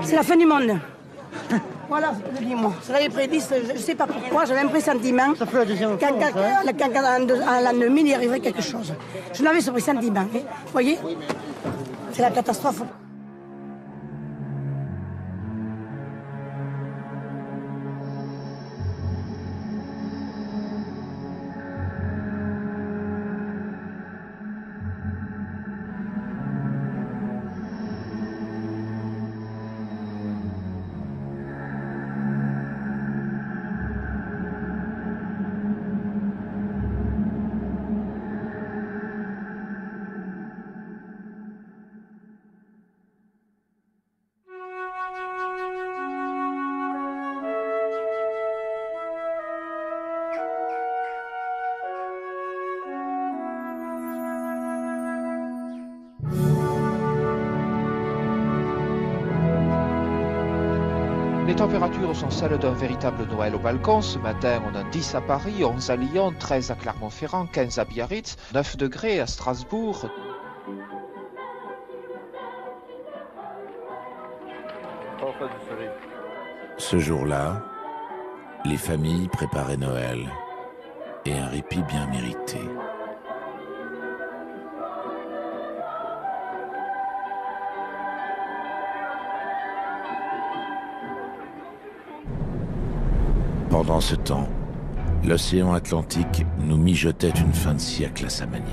C'est la fin du monde. Voilà ce que je dis, moi. Je l'avais prédit, je ne sais pas pourquoi, j'avais un pressentiment. Ça fait la deuxième fois. Qu'en l'an 2000, il arriverait quelque chose. Je n'avais ce pressentiment. Vous voyez? C'est la catastrophe. Les températures sont celles d'un véritable Noël au balcon. Ce matin, on a 10 à Paris, 11 à Lyon, 13 à Clermont-Ferrand, 15 à Biarritz, 9 degrés à Strasbourg. Ce jour-là, les familles préparaient Noël et un répit bien mérité. Pendant ce temps, l'océan Atlantique nous mijotait une fin de siècle à sa manière.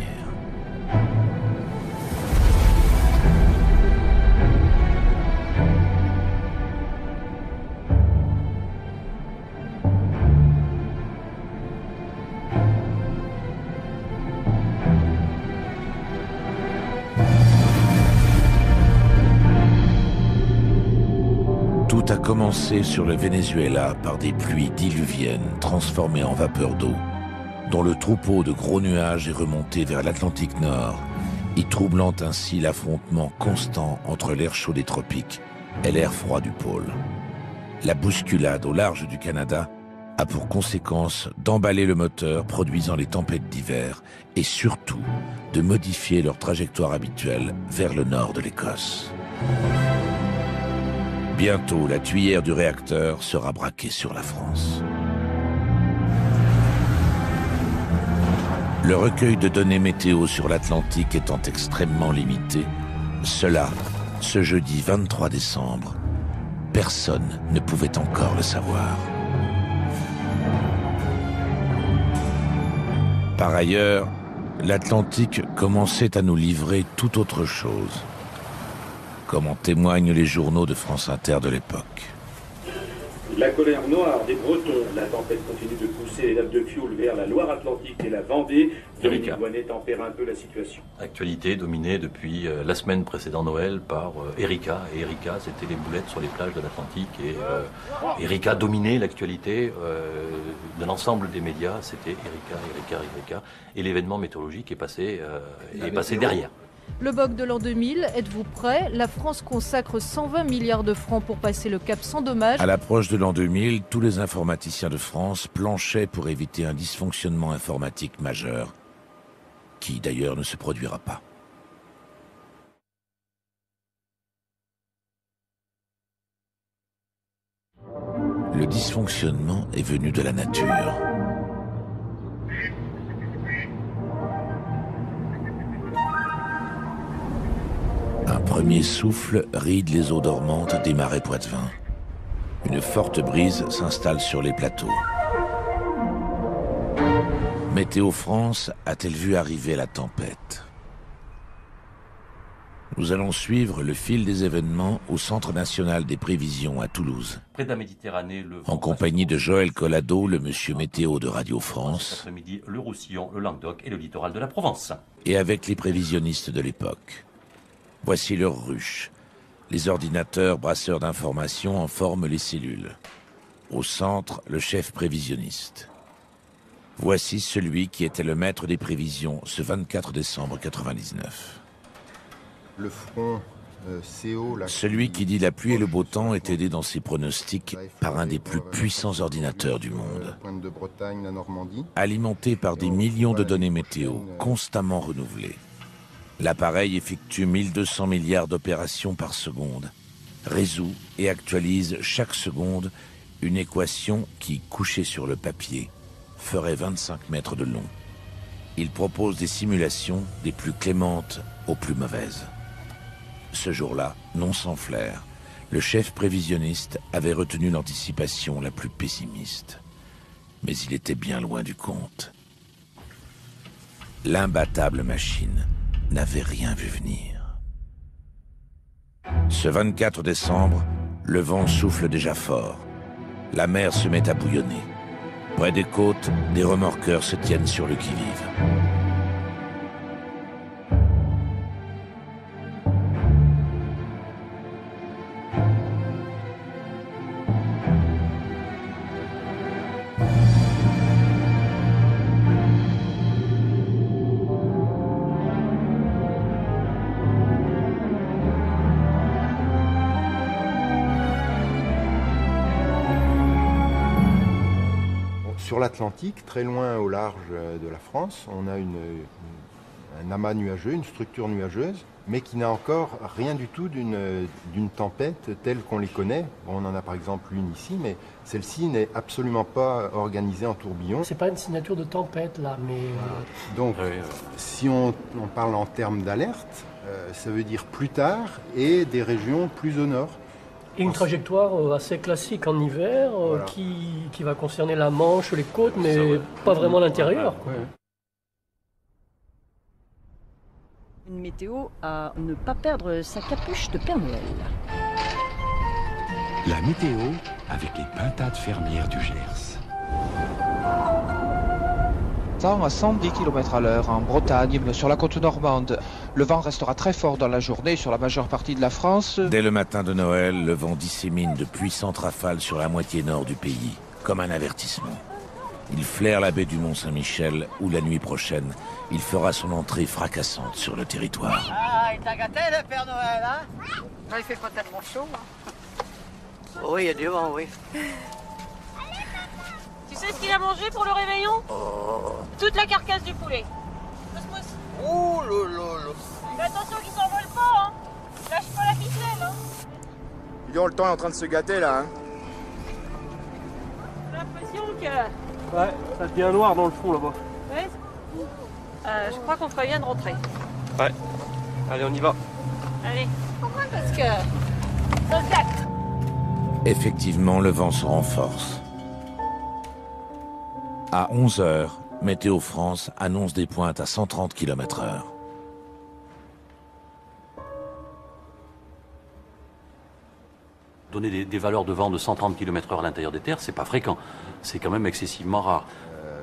Tout a commencé sur le Venezuela par des pluies diluviennes transformées en vapeur d'eau, dont le troupeau de gros nuages est remonté vers l'Atlantique Nord, y troublant ainsi l'affrontement constant entre l'air chaud des tropiques et l'air froid du pôle. La bousculade au large du Canada a pour conséquence d'emballer le moteur produisant les tempêtes d'hiver et surtout de modifier leur trajectoire habituelle vers le nord de l'Écosse. Bientôt, la tuyère du réacteur sera braquée sur la France. Le recueil de données météo sur l'Atlantique étant extrêmement limité, cela, ce jeudi 23 décembre, personne ne pouvait encore le savoir. Par ailleurs, l'Atlantique commençait à nous livrer tout autre chose, comme en témoignent les journaux de France Inter de l'époque. La colère noire des Bretons, la tempête continue de pousser les nappes de fioul vers la Loire-Atlantique et la Vendée. Dominique Voynet tempère un peu la situation. Actualité dominée depuis la semaine précédant Noël par Erika. Et Erika, c'était les boulettes sur les plages de l'Atlantique. Et Erika dominait l'actualité de l'ensemble des médias. C'était Erika. Et l'événement météorologique est passé derrière. Le BOC de l'an 2000, êtes-vous prêt? La France consacre 120 milliards de francs pour passer le cap sans dommage. À l'approche de l'an 2000, tous les informaticiens de France planchaient pour éviter un dysfonctionnement informatique majeur, qui d'ailleurs ne se produira pas. Le dysfonctionnement est venu de la nature. Un premier souffle ride les eaux dormantes des marais poitevins. Une forte brise s'installe sur les plateaux. Météo France a-t-elle vu arriver la tempête? Nous allons suivre le fil des événements au Centre national des prévisions à Toulouse. Près de la Méditerranée, en compagnie de Joël Collado, le monsieur météo de Radio France. Cet après-midi, le Roussillon, le Languedoc et le littoral de la Provence. Et avec les prévisionnistes de l'époque. Voici leur ruche. Les ordinateurs brasseurs d'informations en forment les cellules. Au centre, le chef prévisionniste. Voici celui qui était le maître des prévisions ce 24 décembre 99. Le front CO... Celui qui dit la pluie et le beau temps est aidé dans ses pronostics par un des plus puissants ordinateurs du monde. Alimenté par des millions de données météo, constamment renouvelées. L'appareil effectue 1200 milliards d'opérations par seconde, résout et actualise chaque seconde une équation qui, couchée sur le papier, ferait 25 mètres de long. Il propose des simulations des plus clémentes aux plus mauvaises. Ce jour-là, non sans flair, le chef prévisionniste avait retenu l'anticipation la plus pessimiste. Mais il était bien loin du compte. L'imbattable machine n'avait rien vu venir. Ce 24 décembre, le vent souffle déjà fort. La mer se met à bouillonner. Près des côtes, des remorqueurs se tiennent sur le qui-vive. Sur l'Atlantique, très loin au large de la France, on a un amas nuageux, une structure nuageuse, mais qui n'a encore rien du tout d'une tempête telle qu'on les connaît. Bon, on en a par exemple une ici, mais celle-ci n'est absolument pas organisée en tourbillon. C'est pas une signature de tempête là, mais... Donc, si on parle en termes d'alerte, ça veut dire plus tard et des régions plus au nord. Et une trajectoire assez classique en hiver, voilà, qui va concerner la Manche, les côtes, mais pas vraiment l'intérieur. Une météo à ne pas perdre sa capuche de Père Noël. La météo avec les pintades fermières du Gers. À 110 km à l'heure en Bretagne, sur la côte normande. Le vent restera très fort dans la journée sur la majeure partie de la France. Dès le matin de Noël, le vent dissémine de puissantes rafales sur la moitié nord du pays, comme un avertissement. Il flaire la baie du Mont-Saint-Michel, où la nuit prochaine, il fera son entrée fracassante sur le territoire. Ah, il t'a gâté le Père Noël, hein? Il fait pas tellement chaud, hein? Oui, il y a du vent, oui. Tu sais ce qu'il a mangé pour le réveillon? Toute la carcasse du poulet. Ouh lolo. Mais attention qu'il s'envole pas, hein. Lâche pas la ficelle, hein. Dis donc, le temps est en train de se gâter là, hein. J'ai l'impression que... Ouais, ça devient noir dans le fond là-bas. Ouais. Je crois qu'on ferait bien de rentrer. Ouais. Allez, on y va. Allez. Parce que... ça se gâte. Effectivement, le vent se renforce. À 11h, Météo France annonce des pointes à 130 km/h. Donner des valeurs de vent de 130 km/h à l'intérieur des terres, c'est pas fréquent. C'est quand même excessivement rare.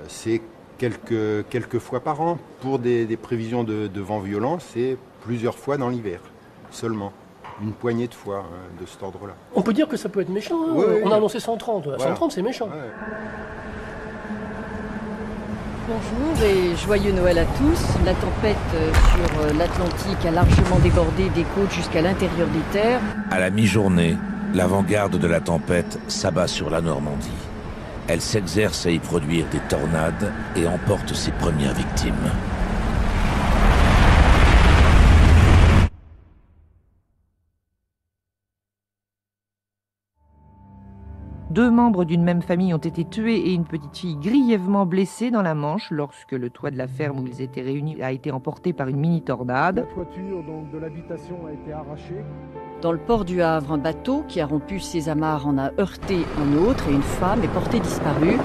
C'est quelques fois par an. Pour des prévisions de vent violent, c'est plusieurs fois dans l'hiver, seulement. Une poignée de fois de cet ordre-là. On peut dire que ça peut être méchant, hein. Oui, On a annoncé 130. Voilà. 130, c'est méchant. Ouais. Bonjour et joyeux Noël à tous. La tempête sur l'Atlantique a largement débordé des côtes jusqu'à l'intérieur des terres. À la mi-journée, l'avant-garde de la tempête s'abat sur la Normandie. Elle s'exerce à y produire des tornades et emporte ses premières victimes. Deux membres d'une même famille ont été tués et une petite fille grièvement blessée dans la Manche lorsque le toit de la ferme où ils étaient réunis a été emporté par une mini-tornade. La toiture donc, de l'habitation a été arrachée. Dans le port du Havre, un bateau qui a rompu ses amarres en a heurté un autre et une femme est portée disparue.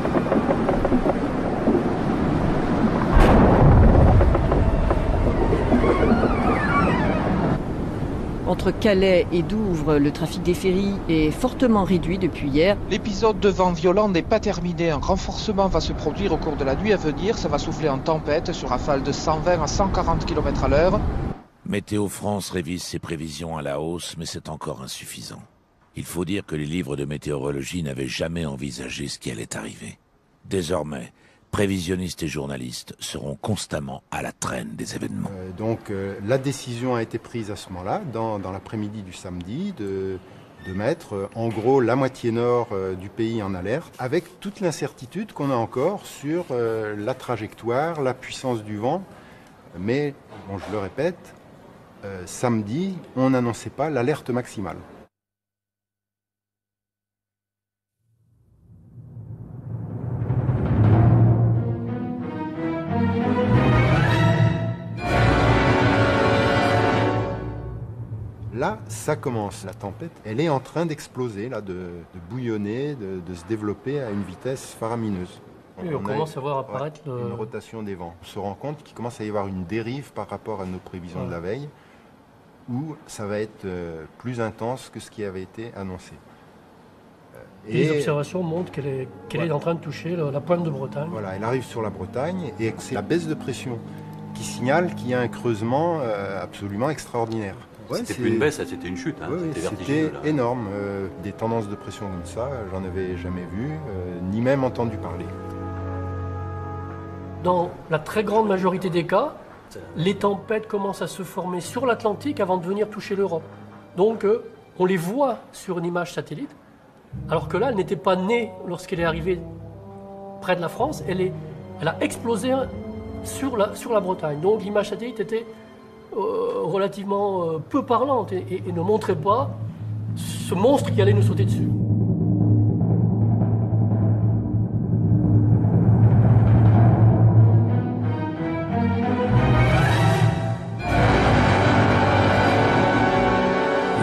Entre Calais et Douvres, le trafic des ferries est fortement réduit depuis hier. L'épisode de vent violent n'est pas terminé. Un renforcement va se produire au cours de la nuit à venir. Ça va souffler en tempête sur rafale de 120 à 140 km à l'heure. Météo France révise ses prévisions à la hausse, mais c'est encore insuffisant. Il faut dire que les livres de météorologie n'avaient jamais envisagé ce qui allait arriver. Désormais, prévisionnistes et journalistes seront constamment à la traîne des événements. La décision a été prise à ce moment-là, dans l'après-midi du samedi, de mettre en gros la moitié nord du pays en alerte, avec toute l'incertitude qu'on a encore sur la trajectoire, la puissance du vent. Mais, bon, je le répète, samedi, on n'annonçait pas l'alerte maximale. Là, ça commence. La tempête, elle est en train d'exploser, là, de bouillonner, de se développer à une vitesse faramineuse. Et on commence à voir apparaître une rotation des vents. On se rend compte qu'il commence à y avoir une dérive par rapport à nos prévisions de la veille, où ça va être plus intense que ce qui avait été annoncé. Les observations montrent qu'elle est en train de toucher la pointe de Bretagne. Voilà, elle arrive sur la Bretagne et c'est la baisse de pression qui signale qu'il y a un creusement absolument extraordinaire. C'était plus une baisse, c'était une chute. Hein. C'était énorme. Des tendances de pression comme ça, j'en avais jamais vu, ni même entendu parler. Dans la très grande majorité des cas, les tempêtes commencent à se former sur l'Atlantique avant de venir toucher l'Europe. Donc on les voit sur une image satellite, alors que là, elle n'était pas née lorsqu'elle est arrivée près de la France, elle a explosé sur la Bretagne. Donc l'image satellite était relativement peu parlante et ne montrait pas ce monstre qui allait nous sauter dessus.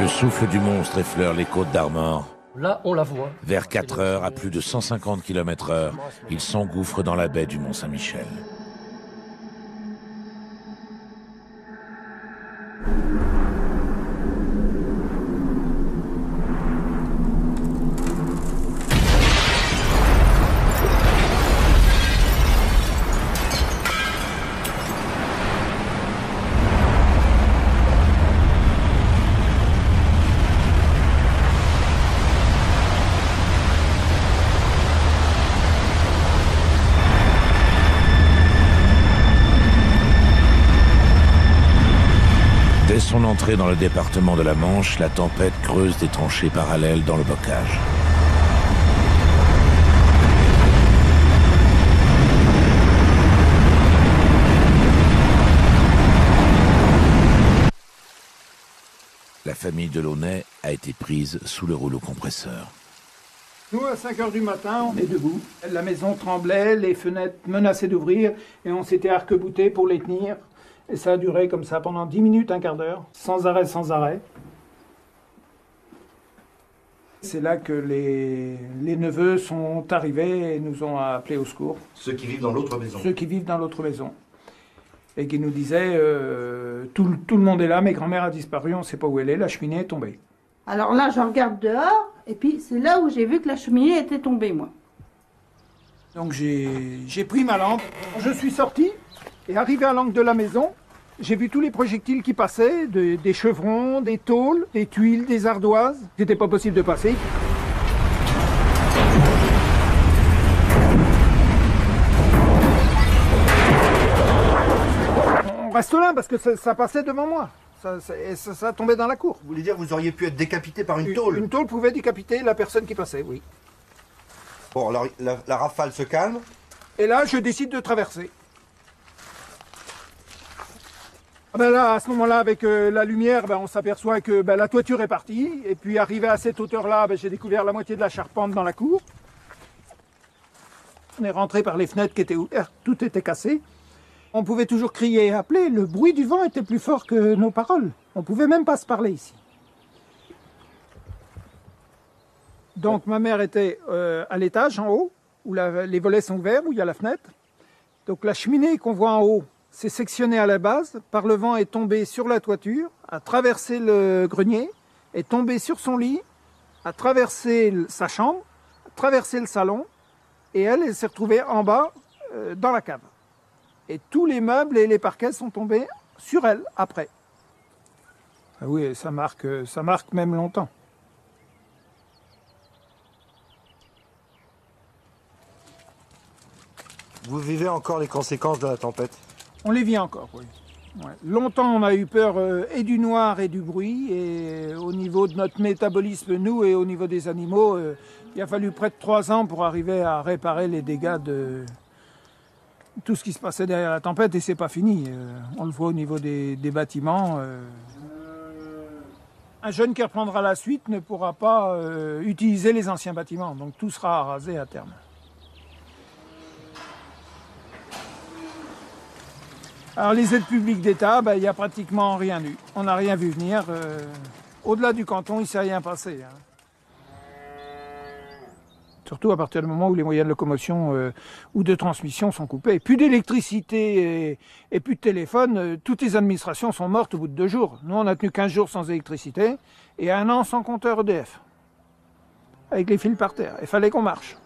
Le souffle du monstre effleure les côtes d'Armor. Là, on la voit. Vers 4 heures, à plus de 150 km/h, il s'engouffre dans la baie du Mont-Saint-Michel. Dès son entrée dans le département de la Manche, la tempête creuse des tranchées parallèles dans le bocage. La famille Delaunay a été prise sous le rouleau compresseur. Nous, à 5 h du matin, on est debout. La maison tremblait, les fenêtres menaçaient d'ouvrir et on s'était arc-bouté pour les tenir. Et ça a duré comme ça pendant 10 minutes, un quart d'heure, sans arrêt, sans arrêt. C'est là que les neveux sont arrivés et nous ont appelés au secours. Ceux qui vivent dans l'autre maison. Ceux qui vivent dans l'autre maison. Et qui nous disaient, tout le monde est là, mais grand-mère a disparu, on ne sait pas où elle est, la cheminée est tombée. Alors là, je regarde dehors, et puis c'est là où j'ai vu que la cheminée était tombée, moi. Donc j'ai pris ma lampe, je suis sorti, et arrivé à l'angle de la maison, j'ai vu tous les projectiles qui passaient, des chevrons, des tôles, des tuiles, des ardoises. C'était pas possible de passer. On reste là parce que ça passait devant moi. Ça tombait dans la cour. Vous voulez dire que vous auriez pu être décapité par une tôle? Une tôle pouvait décapiter la personne qui passait, oui. Bon, alors la rafale se calme. Et là, je décide de traverser. Ben là, à ce moment-là, avec la lumière, on s'aperçoit que la toiture est partie. Et puis, arrivé à cette hauteur-là, j'ai découvert la moitié de la charpente dans la cour. On est rentré par les fenêtres qui étaient ouvertes, tout était cassé. On pouvait toujours crier et appeler. Le bruit du vent était plus fort que nos paroles. On ne pouvait même pas se parler ici. Donc, ma mère était à l'étage, en haut, où les volets sont ouverts, où il y a la fenêtre. Donc, la cheminée qu'on voit en haut, c'est sectionné à la base, par le vent est tombé sur la toiture, a traversé le grenier, est tombé sur son lit, a traversé sa chambre, a traversé le salon, et elle s'est retrouvée en bas, dans la cave. Et tous les meubles et les parquets sont tombés sur elle, après. Ah oui, ça marque même longtemps. Vous vivez encore les conséquences de la tempête? On les vit encore, oui. Ouais. Longtemps, on a eu peur et du noir et du bruit. Et au niveau de notre métabolisme, nous, et au niveau des animaux, il a fallu près de 3 ans pour arriver à réparer les dégâts de tout ce qui se passait derrière la tempête. Et c'est pas fini. On le voit au niveau des bâtiments. Un jeune qui reprendra la suite ne pourra pas utiliser les anciens bâtiments. Donc tout sera rasé à terme. Alors les aides publiques d'État, il n'y a pratiquement rien eu. On n'a rien vu venir. Au-delà du canton, il ne s'est rien passé. Hein. Surtout à partir du moment où les moyens de locomotion ou de transmission sont coupés. Plus d'électricité et plus de téléphone, toutes les administrations sont mortes au bout de 2 jours. Nous, on a tenu 15 jours sans électricité et 1 an sans compteur EDF. Avec les fils par terre. Il fallait qu'on marche.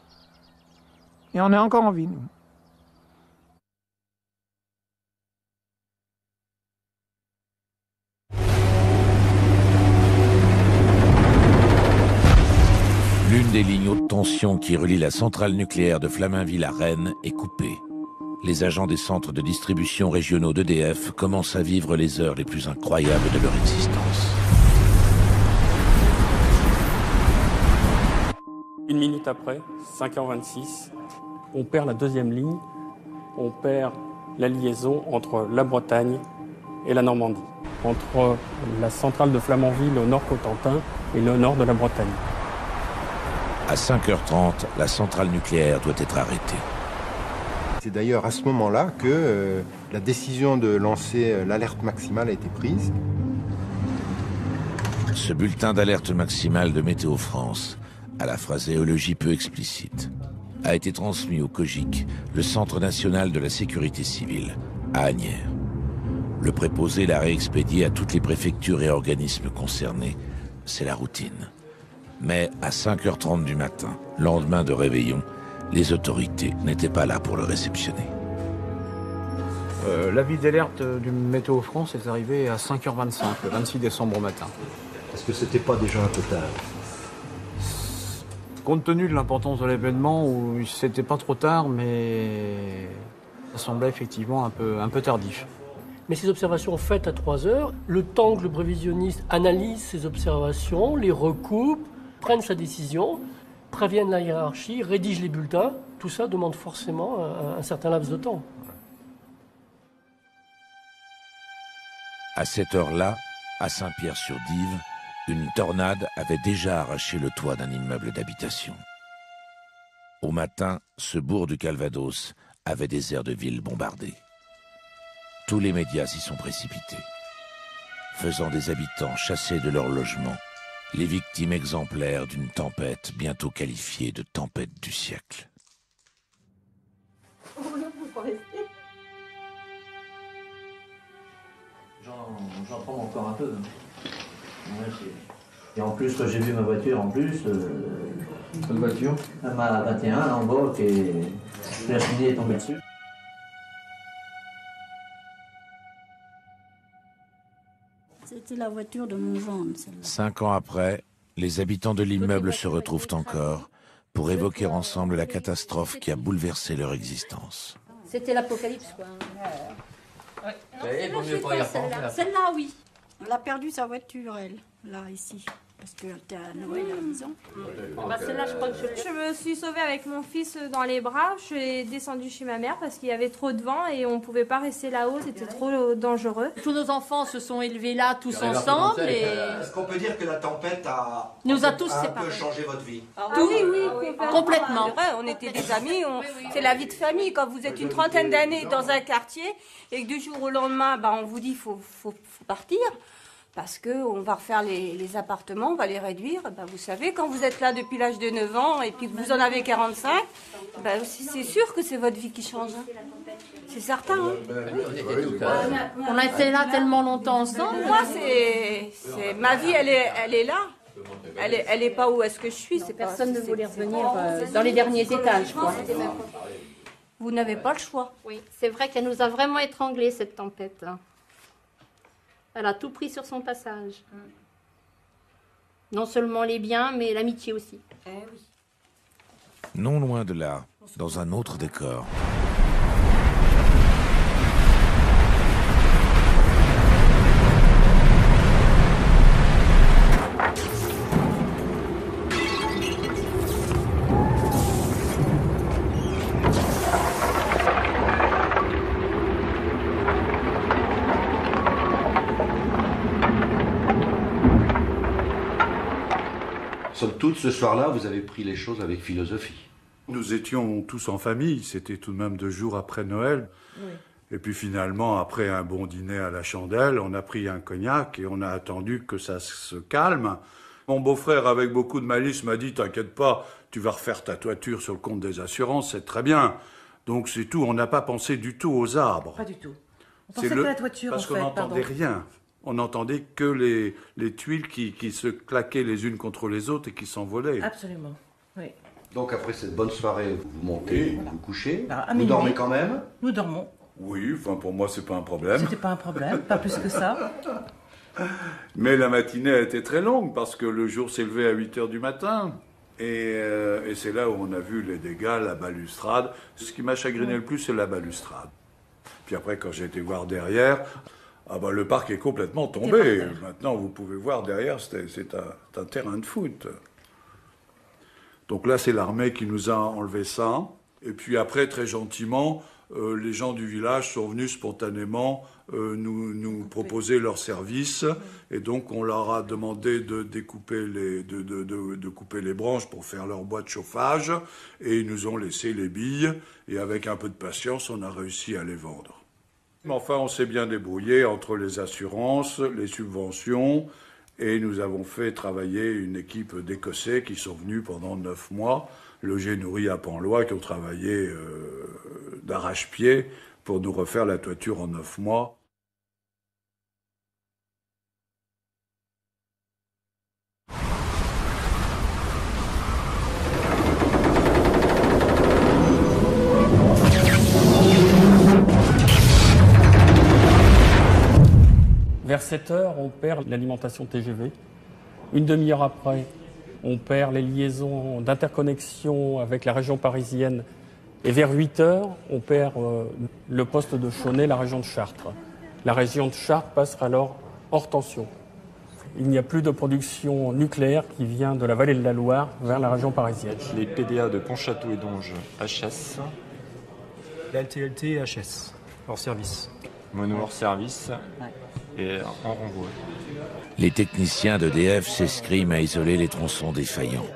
Et on est encore en vie, nous. L'une des lignes haute tension qui relie la centrale nucléaire de Flaminville à Rennes est coupée. Les agents des centres de distribution régionaux d'EDF commencent à vivre les heures les plus incroyables de leur existence. 1 minute après, 5h26, on perd la 2e ligne, on perd la liaison entre la Bretagne et la Normandie, entre la centrale de Flamanville au nord Cotentin et le nord de la Bretagne. À 5h30, la centrale nucléaire doit être arrêtée. C'est d'ailleurs à ce moment-là que la décision de lancer l'alerte maximale a été prise. Ce bulletin d'alerte maximale de Météo France, à la phraséologie peu explicite, a été transmis au COGIC, le Centre national de la sécurité civile, à Asnières. Le préposé l'a réexpédié à toutes les préfectures et organismes concernés. C'est la routine. Mais à 5h30 du matin, lendemain de réveillon, les autorités n'étaient pas là pour le réceptionner. L'avis d'alerte du Météo France est arrivé à 5h25, le 26 décembre au matin. Est-ce que c'était pas déjà un peu tard? Compte tenu de l'importance de l'événement, c'était pas trop tard, mais ça semblait effectivement un peu tardif. Mais ces observations faites à 3 heures, le temps que le prévisionniste analyse ces observations, les recoupe, prenne sa décision, prévienne la hiérarchie, rédige les bulletins, tout ça demande forcément un certain laps de temps. À cette heure-là, à Saint-Pierre-sur-Dive, une tornade avait déjà arraché le toit d'un immeuble d'habitation. Au matin, ce bourg du Calvados avait des aires de ville bombardées. Tous les médias s'y sont précipités, faisant des habitants chassés de leur logement, les victimes exemplaires d'une tempête bientôt qualifiée de tempête du siècle. J'en prends encore un peu. Ouais, et en plus, quand j'ai vu ma voiture, Quelle voiture? Ma 21 là en bas, la cheminée est tombée dessus. C'était la voiture de mon gendre, celle-là. 5 ans après, les habitants de l'immeuble se retrouvent encore pour évoquer ensemble la catastrophe qui a bouleversé leur existence. C'était l'apocalypse, quoi. Il vaut mieux pas y repenser. Celle-là, oui. Elle a perdu sa voiture, elle, là, ici. Parce qu'elle était à Noël à la maison. Celle-là, je crois que je me suis sauvée avec mon fils dans les bras. Je suis descendue chez ma mère parce qu'il y avait trop de vent et on ne pouvait pas rester là-haut. C'était trop dangereux. Tous nos enfants se sont élevés là, tous ensemble. Et... Est-ce qu'on peut dire que la tempête nous a tous un séparés. peu changé votre vie? Oui, complètement. C'est vrai, on était des amis. C'est la vie de famille. Quand vous êtes une trentaine d'années dans un quartier et que du jour au lendemain, on vous dit qu'il faut partir. Parce qu'on va refaire les appartements, on va les réduire. Vous savez, quand vous êtes là depuis l'âge de 9 ans et puis que vous en avez 45, c'est sûr que c'est votre vie qui change. C'est certain. On a été là tellement longtemps ensemble. Moi, ma vie, elle est là. Elle est pas où est-ce que je suis. Personne ne voulait revenir dans les derniers étages, quoi. Vous n'avez pas le choix. Oui, c'est vrai qu'elle nous a vraiment étranglés, cette tempête. Elle a tout pris sur son passage. Non seulement les biens, mais l'amitié aussi. Non loin de là, dans un autre décor. Somme toute, ce soir-là, vous avez pris les choses avec philosophie. Nous étions tous en famille, c'était tout de même 2 jours après Noël. Oui. Et puis finalement, après un bon dîner à la chandelle, on a pris un cognac et on a attendu que ça se calme. Mon beau-frère, avec beaucoup de malice, m'a dit « T'inquiète pas, tu vas refaire ta toiture sur le compte des assurances, c'est très bien. » Donc c'est tout, on n'a pas pensé du tout aux arbres. Pas du tout. On pensait que la toiture, parce qu'on n'entendait rien. On n'entendait que les tuiles qui se claquaient les unes contre les autres et qui s'envolaient. Absolument, oui. Donc après cette bonne soirée, vous montez, vous couchez, À vous minuit, dormez quand même? Nous dormons. Oui, enfin pour moi c'est pas un problème. C'était pas un problème, pas plus que ça. Mais la matinée a été très longue parce que le jour s'est levé à 8h du matin. Et c'est là où on a vu les dégâts, la balustrade. Ce qui m'a chagriné le plus, c'est la balustrade. Puis après, quand j'ai été voir derrière, le parc est complètement tombé. Maintenant, vous pouvez voir derrière, c'est un terrain de foot. Donc là, c'est l'armée qui nous a enlevé ça. Et puis après, très gentiment, les gens du village sont venus spontanément nous proposer leurs services. Et donc, on leur a demandé de couper les branches pour faire leur bois de chauffage. Et ils nous ont laissé les billes. Et avec un peu de patience, on a réussi à les vendre. Mais enfin, on s'est bien débrouillé entre les assurances, les subventions. Et nous avons fait travailler une équipe d'Écossais qui sont venus pendant 9 mois, logés, nourris à Penlois, qui ont travaillé d'arrache-pied pour nous refaire la toiture en 9 mois. Vers 7h, on perd l'alimentation TGV. Une demi-heure après, on perd les liaisons d'interconnexion avec la région parisienne. Et vers 8h, on perd le poste de Chauny, la région de Chartres. La région de Chartres passe alors hors tension. Il n'y a plus de production nucléaire qui vient de la vallée de la Loire vers la région parisienne. Les PDA de Pontchâteau et Donge, HS. La LTLT, HS, hors service. Mono hors service. Et en renvoi. Les techniciens d'EDF s'escriment à isoler les tronçons défaillants,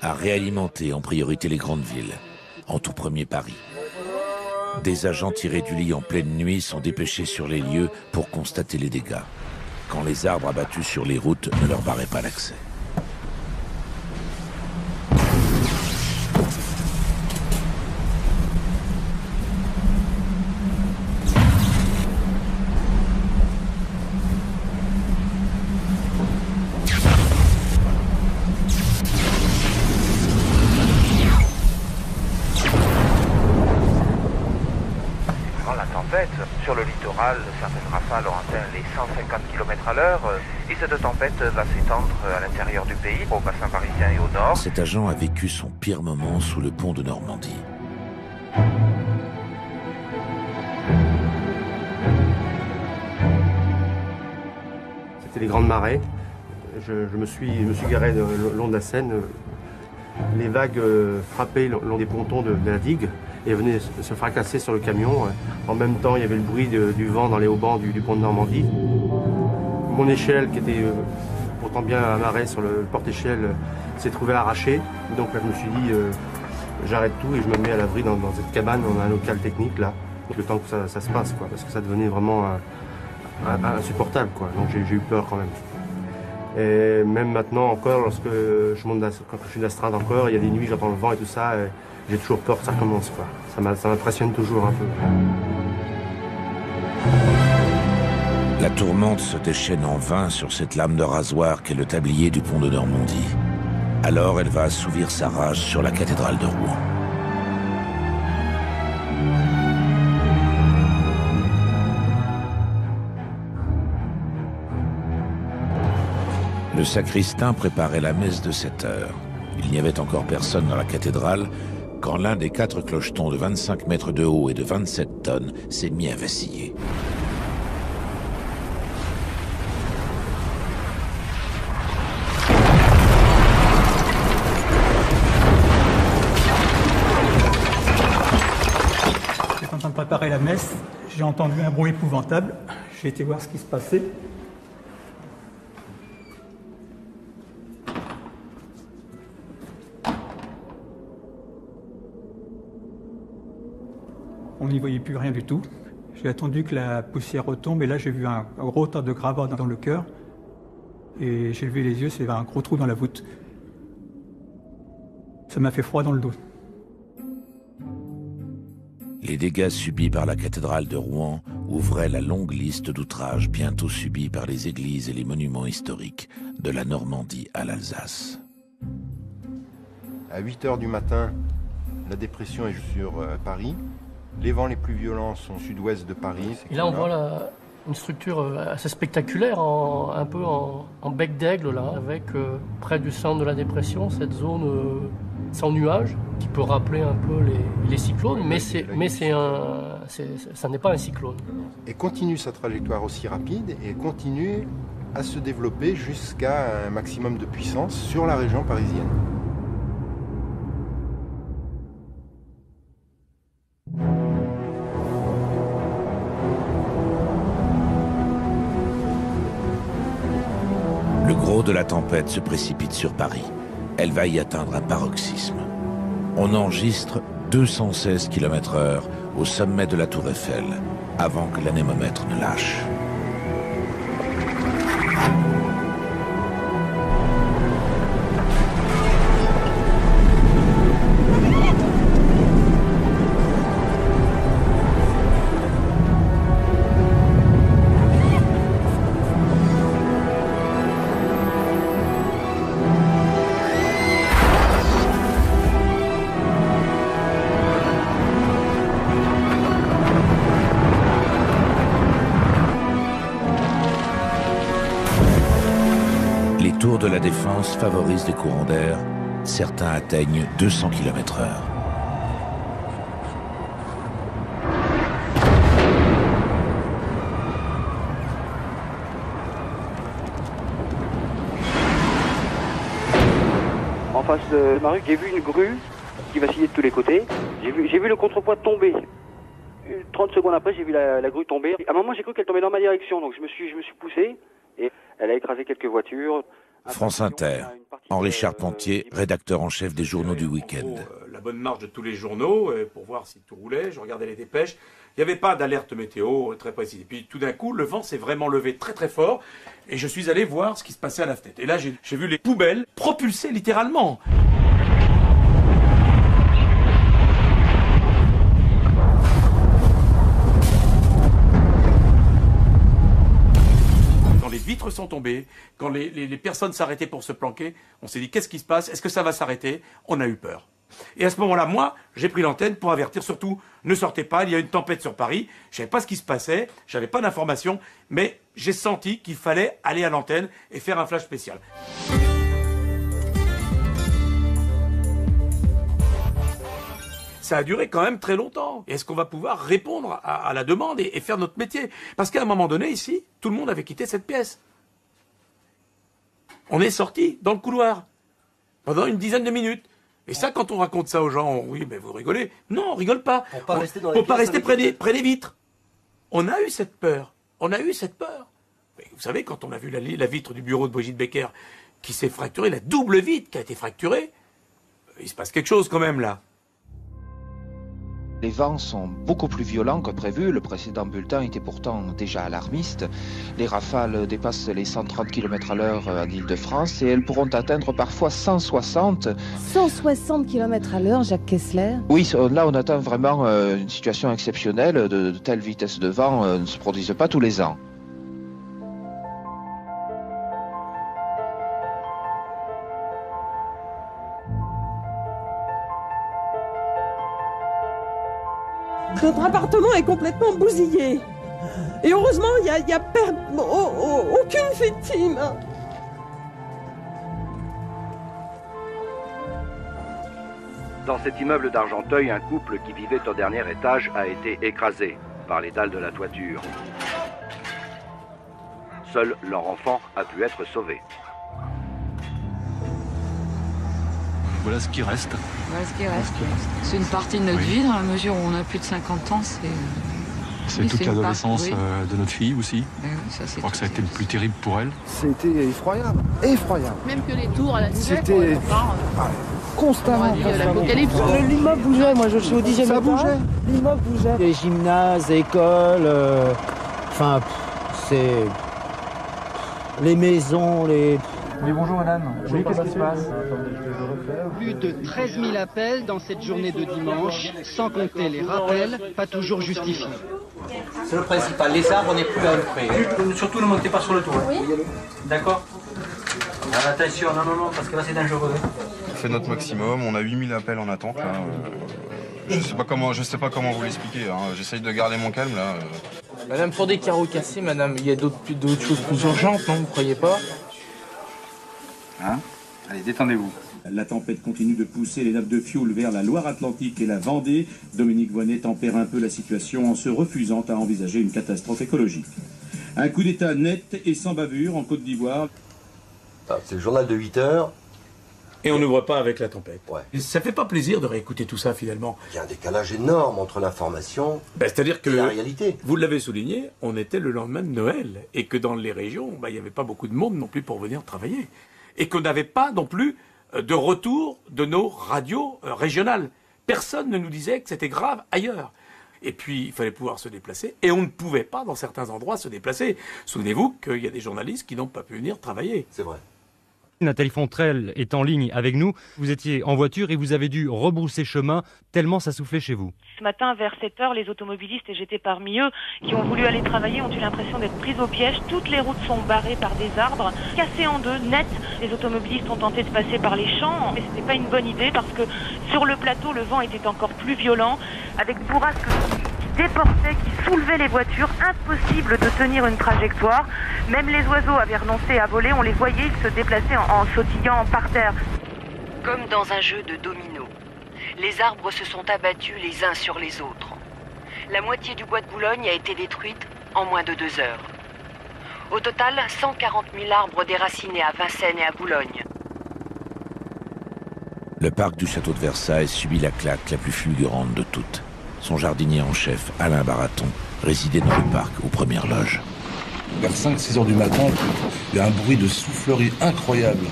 à réalimenter en priorité les grandes villes, en tout premier Paris. Des agents tirés du lit en pleine nuit sont dépêchés sur les lieux pour constater les dégâts, quand les arbres abattus sur les routes ne leur barraient pas l'accès. Sur le littoral, certaines rafales ont atteint les 150 km/h et cette tempête va s'étendre à l'intérieur du pays, au bassin parisien et au nord. Cet agent a vécu son pire moment sous le pont de Normandie. C'était les grandes marées. Je me suis garé le long de la Seine. Les vagues frappaient le long des pontons de la digue et venaient se fracasser sur le camion. En même temps, il y avait le bruit du vent dans les haubans du pont de Normandie. Mon échelle, qui était pourtant bien amarrée sur le porte-échelle, s'est trouvée arrachée. Donc là, je me suis dit, j'arrête tout et je me mets à l'abri dans cette cabane. On a un local technique là, le temps que ça se passe, parce que ça devenait vraiment insupportable, Donc j'ai eu peur quand même. Et même maintenant encore, lorsque quand je suis d'astreinte encore, il y a des nuits, j'entends le vent et tout ça, et j'ai toujours peur que ça recommence, Ça m'impressionne toujours un peu. La tourmente se déchaîne en vain sur cette lame de rasoir qu'est le tablier du pont de Normandie. Alors elle va assouvir sa rage sur la cathédrale de Rouen. Le sacristain préparait la messe de 7 heures. Il n'y avait encore personne dans la cathédrale quand l'un des 4 clochetons de 25 mètres de haut et de 27 tonnes s'est mis à vaciller. J'étais en train de préparer la messe, j'ai entendu un bruit épouvantable, j'ai été voir ce qui se passait. On n'y voyait plus rien du tout. J'ai attendu que la poussière retombe et là j'ai vu un gros tas de gravats dans le cœur. Et j'ai levé les yeux, c'est un gros trou dans la voûte. Ça m'a fait froid dans le dos. Les dégâts subis par la cathédrale de Rouen ouvraient la longue liste d'outrages bientôt subis par les églises et les monuments historiques de la Normandie à l'Alsace. À 8 h du matin, la dépression est sur Paris. Les vents les plus violents sont au sud-ouest de Paris. Et là, on voit une structure assez spectaculaire, un peu en bec d'aigle, là, avec près du centre de la dépression, cette zone sans nuages, qui peut rappeler un peu les cyclones, mais ça n'est pas un cyclone. Et continue sa trajectoire aussi rapide et continue à se développer jusqu'à un maximum de puissance sur la région parisienne. Le gros de la tempête se précipite sur Paris. Elle va y atteindre un paroxysme. On enregistre 216 km/h au sommet de la Tour Eiffel, avant que l'anémomètre ne lâche. Les tours de la Défense favorisent des courants d'air. Certains atteignent 200 km/h. En face de ma rue, j'ai vu une grue qui vacillait de tous les côtés. J'ai vu le contrepoids tomber. 30 secondes après, j'ai vu la grue tomber. À un moment, j'ai cru qu'elle tombait dans ma direction, donc je me suis poussé et elle a écrasé quelques voitures. France Inter, Henri Charpentier, rédacteur en chef des journaux du week-end. La bonne marche de tous les journaux pour voir si tout roulait. Je regardais les dépêches. Il n'y avait pas d'alerte météo très précise. Et puis tout d'un coup, le vent s'est vraiment levé très très fort et je suis allé voir ce qui se passait à la fenêtre. Et là, j'ai vu les poubelles propulsées littéralement. Les vitres sont tombées, quand les personnes s'arrêtaient pour se planquer, on s'est dit qu'est-ce qui se passe, est-ce que ça va s'arrêter? On a eu peur. Et à ce moment-là, moi, j'ai pris l'antenne pour avertir surtout, ne sortez pas, il y a une tempête sur Paris, je ne savais pas ce qui se passait, je n'avais pas d'informations, mais j'ai senti qu'il fallait aller à l'antenne et faire un flash spécial. Ça a duré quand même très longtemps. Est-ce qu'on va pouvoir répondre à la demande et faire notre métier? Parce qu'à un moment donné, ici, tout le monde avait quitté cette pièce. On est sorti dans le couloir pendant une dizaine de minutes. Et ça, quand on raconte ça aux gens, oui, mais vous rigolez. Non, on rigole pas. Pour pas rester près des vitres. On a eu cette peur. On a eu cette peur. Mais vous savez, quand on a vu la vitre du bureau de Brigitte Becker qui s'est fracturée, la double vitre qui a été fracturée, il se passe quelque chose quand même là. Les vents sont beaucoup plus violents que prévu. Le précédent bulletin était pourtant déjà alarmiste. Les rafales dépassent les 130 km/h en Île-de-France et elles pourront atteindre parfois 160. 160 km/h, Jacques Kessler? Oui, là on atteint vraiment une situation exceptionnelle. De telles vitesses de vent ne se produisent pas tous les ans. Notre appartement est complètement bousillé. Et heureusement, il n'y a aucune victime. Dans cet immeuble d'Argenteuil, un couple qui vivait au dernier étage a été écrasé par les dalles de la toiture. Seul leur enfant a pu être sauvé. Voilà ce qui reste. Voilà ce qui reste. C'est une partie de notre vie, dans la mesure où on a plus de 50 ans. C'est toute l'adolescence de notre fille aussi. Je crois que ça a été le plus terrible pour elle. C'était effroyable, effroyable. Même que les tours à la nouvelle. C'était constamment. L'apocalypse. L'immeuble bougeait, moi je suis au 10e étage. Ça bougeait. L'immeuble bougeait. Les gymnases, écoles, enfin, c'est... Les maisons, les... Oui, bonjour madame. Oui, qu'est-ce qui se passe? Plus de 13 000 appels dans cette journée de dimanche, sans compter les rappels, pas toujours justifiés. C'est le principal. Les arbres, on n'est plus à un près. Surtout ne montez pas sur le toit. Oui. D'accord. Attention, non, parce que là c'est dangereux. On fait notre maximum, on a 8000 appels en attente. Là. Je sais pas comment vous l'expliquer. Hein. J'essaye de garder mon calme là. Madame, pour des carreaux cassés, madame, il y a d'autres choses plus urgentes, non? Vous croyez pas? Hein? Allez, détendez-vous. La tempête continue de pousser les nappes de fioul vers la Loire-Atlantique et la Vendée. Dominique Voynet tempère un peu la situation en se refusant à envisager une catastrophe écologique. Un coup d'État net et sans bavure en Côte d'Ivoire. C'est le journal de 8 heures. Et on n'ouvre pas avec la tempête. Ouais. Et ça fait pas plaisir de réécouter tout ça finalement. Il y a un décalage énorme entre l'information c'est-à-dire que et la réalité. Vous l'avez souligné, on était le lendemain de Noël. Et que dans les régions, il n'y avait pas beaucoup de monde non plus pour venir travailler. Et qu'on n'avait pas non plus de retour de nos radios régionales. Personne ne nous disait que c'était grave ailleurs. Et puis, il fallait pouvoir se déplacer. Et on ne pouvait pas, dans certains endroits, se déplacer. Souvenez-vous qu'il y a des journalistes qui n'ont pas pu venir travailler. C'est vrai. Nathalie Fontrelle est en ligne avec nous. Vous étiez en voiture et vous avez dû rebrousser chemin tellement ça soufflait chez vous. Ce matin, vers 7h, les automobilistes, et j'étais parmi eux, qui ont voulu aller travailler, ont eu l'impression d'être pris au piège. Toutes les routes sont barrées par des arbres, cassées en deux, net. Les automobilistes ont tenté de passer par les champs, mais ce n'était pas une bonne idée parce que sur le plateau, le vent était encore plus violent, avec bourrasques qui déportaient, qui soulevaient les voitures. Impossible de tenir une trajectoire. Même les oiseaux avaient renoncé à voler, on les voyait, ils se déplaçaient en sautillant par terre. Comme dans un jeu de domino, les arbres se sont abattus les uns sur les autres. La moitié du bois de Boulogne a été détruite en moins de 2 heures. Au total, 140 000 arbres déracinés à Vincennes et à Boulogne. Le parc du château de Versailles subit la claque la plus fulgurante de toutes. Son jardinier en chef, Alain Baraton, résidait dans le parc aux premières loges. Vers 5-6 heures du matin, il y a un bruit de soufflerie incroyable,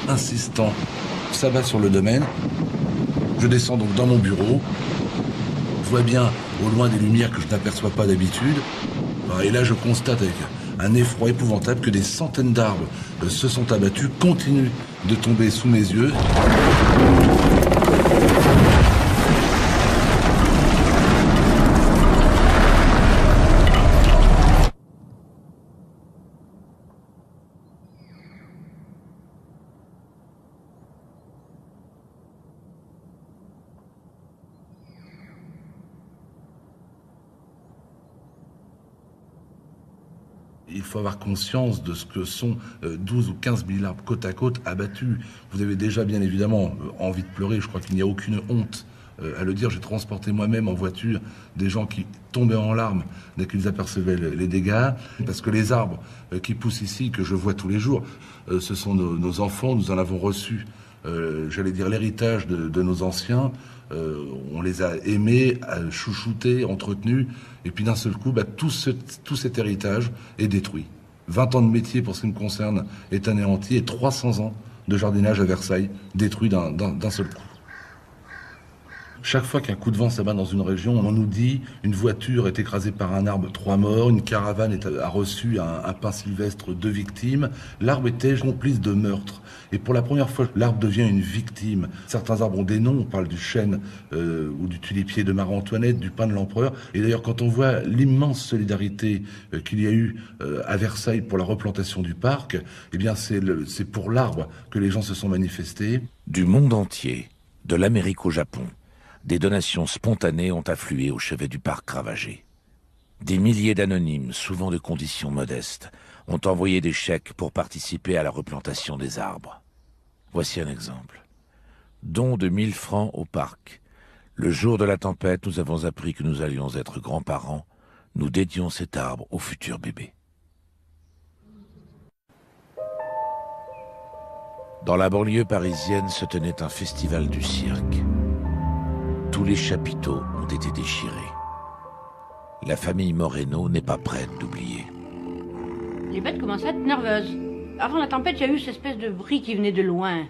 insistant. Ça va sur le domaine. Je descends donc dans mon bureau. Je vois bien au loin des lumières que je n'aperçois pas d'habitude. Et là, je constate avec un effroi épouvantable que des centaines d'arbres se sont abattus, continuent de tomber sous mes yeux. Il faut avoir conscience de ce que sont 12 ou 15 000 arbres côte à côte abattus. Vous avez déjà bien évidemment envie de pleurer, je crois qu'il n'y a aucune honte à le dire. J'ai transporté moi-même en voiture des gens qui tombaient en larmes dès qu'ils apercevaient les dégâts. Parce que les arbres qui poussent ici, que je vois tous les jours, ce sont nos enfants, nous en avons reçu, j'allais dire, l'héritage de nos anciens. On les a aimés, chouchoutés, entretenus, et puis d'un seul coup, tout cet héritage est détruit. 20 ans de métier pour ce qui me concerne est anéanti, et 300 ans de jardinage à Versailles détruit d'un seul coup. Chaque fois qu'un coup de vent s'abat dans une région, on nous dit une voiture est écrasée par un arbre, 3 morts, une caravane a reçu un pin sylvestre, 2 victimes. L'arbre était complice de meurtre. Et pour la première fois, l'arbre devient une victime. Certains arbres ont des noms, on parle du chêne ou du tulipier de Marie-Antoinette, du pin de l'empereur. Et d'ailleurs, quand on voit l'immense solidarité qu'il y a eu à Versailles pour la replantation du parc, eh bien c'est pour l'arbre que les gens se sont manifestés. Du monde entier, de l'Amérique au Japon, des donations spontanées ont afflué au chevet du parc ravagé. Des milliers d'anonymes, souvent de conditions modestes, ont envoyé des chèques pour participer à la replantation des arbres. Voici un exemple. Don de 1000 francs au parc. Le jour de la tempête, nous avons appris que nous allions être grands-parents. Nous dédions cet arbre au futur bébé. Dans la banlieue parisienne se tenait un festival du cirque. Tous les chapiteaux ont été déchirés. La famille Moreno n'est pas prête d'oublier. Les bêtes commençaient à être nerveuses. Avant la tempête, il y a eu cette espèce de bruit qui venait de loin.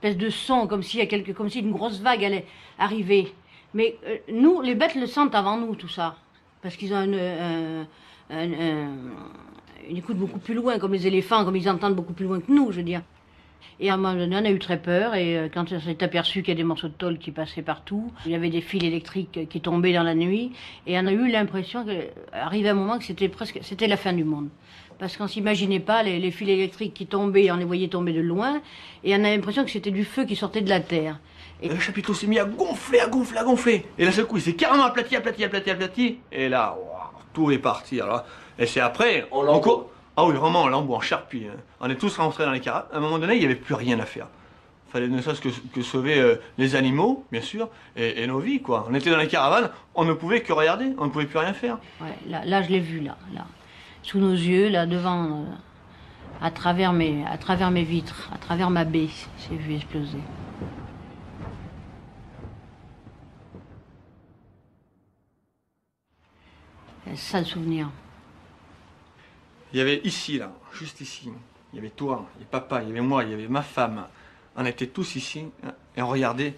espèce de son, comme si une grosse vague allait arriver. Mais nous, les bêtes le sentent avant nous, tout ça. Parce qu'ils ont une écoute beaucoup plus loin, comme les éléphants, comme ils entendent beaucoup plus loin que nous, je veux dire. Et à un moment donné, on a eu très peur, et quand on s'est aperçu qu'il y a des morceaux de tôle qui passaient partout, il y avait des fils électriques qui tombaient dans la nuit, et on a eu l'impression qu'arrivait un moment que c'était la fin du monde. Parce qu'on s'imaginait pas les fils électriques qui tombaient, on les voyait tomber de loin, et on a l'impression que c'était du feu qui sortait de la terre. Et le chapiteau s'est mis à gonfler, à gonfler, à gonfler. Et d'un seul coup, il s'est carrément aplati. Et là, wow, tout est parti. Alors, et c'est après, encore. Ah oui, vraiment, en lambeau, en charpie. On est tous rentrés dans les caravanes. À un moment donné, il n'y avait plus rien à faire. Il fallait ne serait-ce que sauver les animaux, bien sûr, et nos vies, quoi. On était dans les caravanes, on ne pouvait que regarder, on ne pouvait plus rien faire. Ouais, là je l'ai vu, là. Sous nos yeux, là, devant, à travers mes vitres, à travers ma baie, j'ai vu exploser. C'est ça le souvenir. Il y avait ici, là, juste ici, il y avait toi, il y avait papa, il y avait moi, il y avait ma femme. On était tous ici et on regardait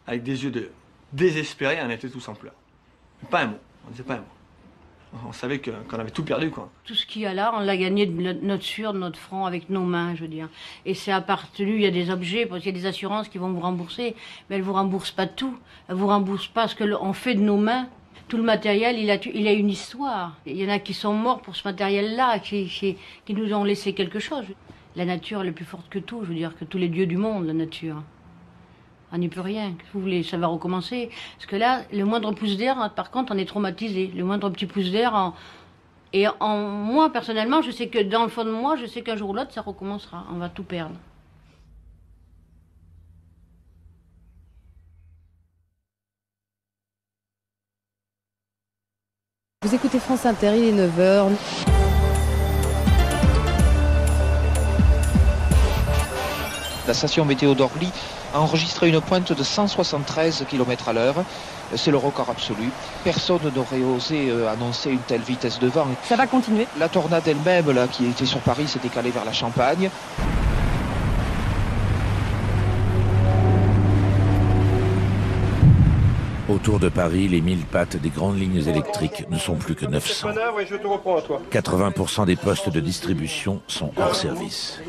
avec des yeux de désespérés, on était tous en pleurs. Pas un mot, on ne disait pas un mot. On savait qu'on avait tout perdu, quoi. Tout ce qu'il y a là, on l'a gagné de notre front, avec nos mains, je veux dire. Et c'est appartenu, il y a des objets, parce qu'il y a des assurances qui vont vous rembourser, mais elles ne vous remboursent pas tout. Elles ne vous remboursent pas ce qu'on fait de nos mains. Tout le matériel, il a une histoire. Il y en a qui sont morts pour ce matériel-là, qui nous ont laissé quelque chose. La nature elle est plus forte que tout, je veux dire, que tous les dieux du monde, la nature. On n'y peut rien. Que vous voulez, ça va recommencer. Parce que là, le moindre pouce d'air, par contre, on est traumatisé. Le moindre petit pouce d'air. Moi, personnellement, je sais que dans le fond de moi, je sais qu'un jour ou l'autre, ça recommencera. On va tout perdre. Vous écoutez France Inter, il est 9h. La station météo d'Orly a enregistré une pointe de 173 km/h. C'est le record absolu. Personne n'aurait osé annoncer une telle vitesse de vent. Ça va continuer. La tornade elle-même, là, qui était sur Paris, s'est décalée vers la Champagne. Autour de Paris, les 1000 pattes des grandes lignes électriques ne sont plus que 900. 80% des postes de distribution sont hors service.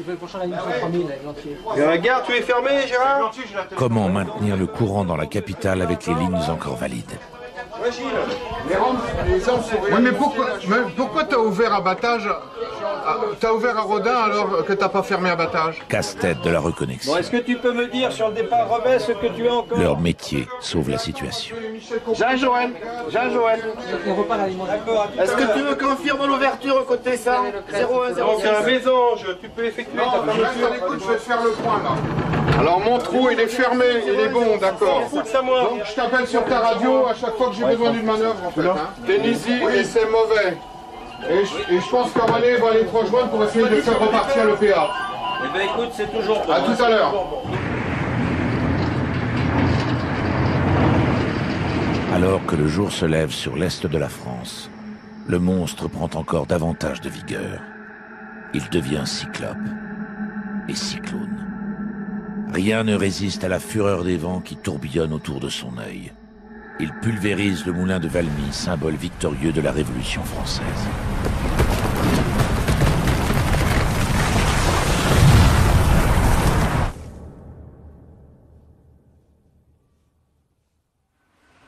Gare, tu es fermé, Gérard? Comment maintenir le courant dans la capitale avec les lignes encore valides? Oui, mais pourquoi t'as ouvert abattage? T'as ouvert à Rodin alors que t'as pas fermé abattage? Casse-tête de la reconnexion. Bon, est-ce que tu peux me dire sur le départ Rebais ce que tu as encore? Leur métier sauve la situation. Jean-Joël. Est-ce que tu me confirmes l'ouverture côté 100 01 Donc à la maison, tu peux effectuer ta fermeture. Écoute, je vais te faire le point là. Alors mon trou il est fermé, il est bon, d'accord. Donc je t'appelle sur ta radio à chaque fois que j'ai besoin d'une manœuvre en fait. Tennessee et c'est mauvais. Et je pense qu'à René va aller te rejoindre pour essayer de faire repartir le PA. Eh bien écoute, c'est toujours bon. À tout à l'heure. Alors que le jour se lève sur l'est de la France, le monstre prend encore davantage de vigueur. Il devient cyclope et cyclone. Rien ne résiste à la fureur des vents qui tourbillonnent autour de son œil. Il pulvérise le moulin de Valmy, symbole victorieux de la Révolution française.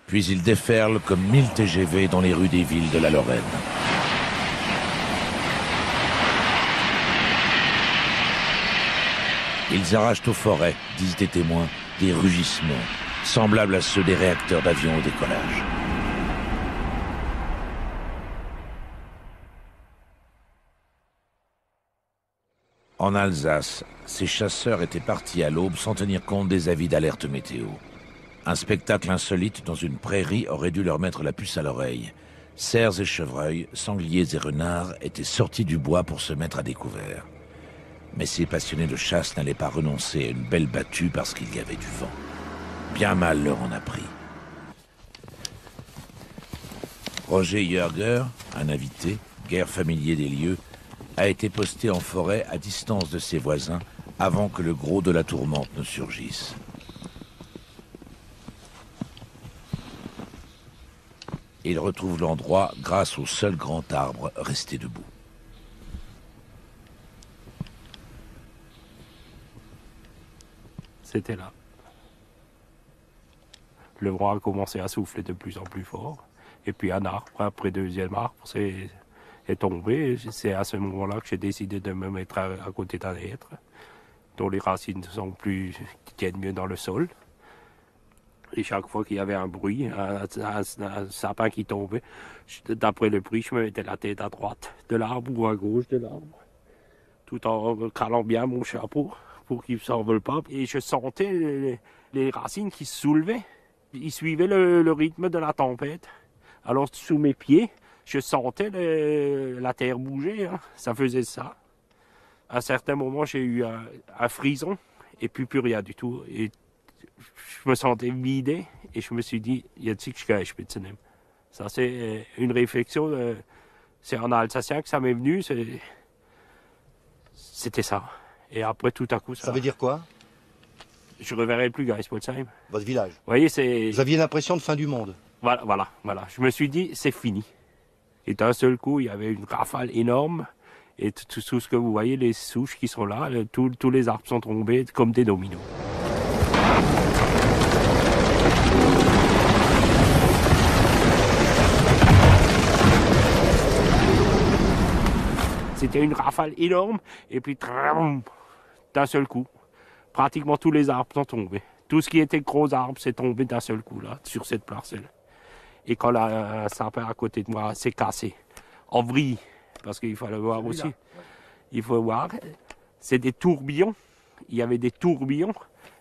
Puis il déferle comme 1000 TGV dans les rues des villes de la Lorraine. Ils arrachent aux forêts, disent des témoins, des rugissements, semblables à ceux des réacteurs d'avions au décollage. En Alsace, ces chasseurs étaient partis à l'aube sans tenir compte des avis d'alerte météo. Un spectacle insolite dans une prairie aurait dû leur mettre la puce à l'oreille. Cerfs et chevreuils, sangliers et renards étaient sortis du bois pour se mettre à découvert. Mais ces passionnés de chasse n'allaient pas renoncer à une belle battue parce qu'il y avait du vent. Bien mal leur en a pris. Roger Jörger, un invité, guère familier des lieux, a été posté en forêt à distance de ses voisins avant que le gros de la tourmente ne surgisse. Il retrouve l'endroit grâce au seul grand arbre resté debout. C'était là. Le vent a commencé à souffler de plus en plus fort. Et puis un arbre, après deuxième arbre, est tombé. C'est à ce moment-là que j'ai décidé de me mettre à côté d'un hêtre, dont les racines qui tiennent mieux dans le sol. Et chaque fois qu'il y avait un bruit, un sapin qui tombait, d'après le bruit, je me mettais la tête à droite de l'arbre ou à gauche de l'arbre, tout en calant bien mon chapeau pour qu'il ne s'envole pas. Et je sentais les racines qui se soulevaient. Ils suivaient le rythme de la tempête. Alors sous mes pieds, je sentais la terre bouger. Hein. Ça faisait ça. À un certain moment, j'ai eu un frisson et puis plus rien du tout. Et je me sentais vidé et je me suis dit, jetzt ich gehe Spitzenem. Ça, c'est une réflexion. C'est en alsacien que ça m'est venu. C'était ça. Et après, tout à coup, ça veut dire quoi? Je reverrai plus Geispolsheim. Votre village. Vous voyez, c'est... Vous aviez l'impression de fin du monde. Voilà. Je me suis dit, c'est fini. Et d'un seul coup, il y avait une rafale énorme. Et tout ce que vous voyez, les souches qui sont là, tous les arbres sont tombés comme des dominos. C'était une rafale énorme. Et puis, d'un seul coup, pratiquement tous les arbres sont tombés. Tout ce qui était gros arbres s'est tombé d'un seul coup, là, sur cette parcelle. Et quand un sapin à côté de moi s'est cassé, en vrille, parce qu'il faut le voir aussi. Il faut voir, c'est des tourbillons. Il y avait des tourbillons.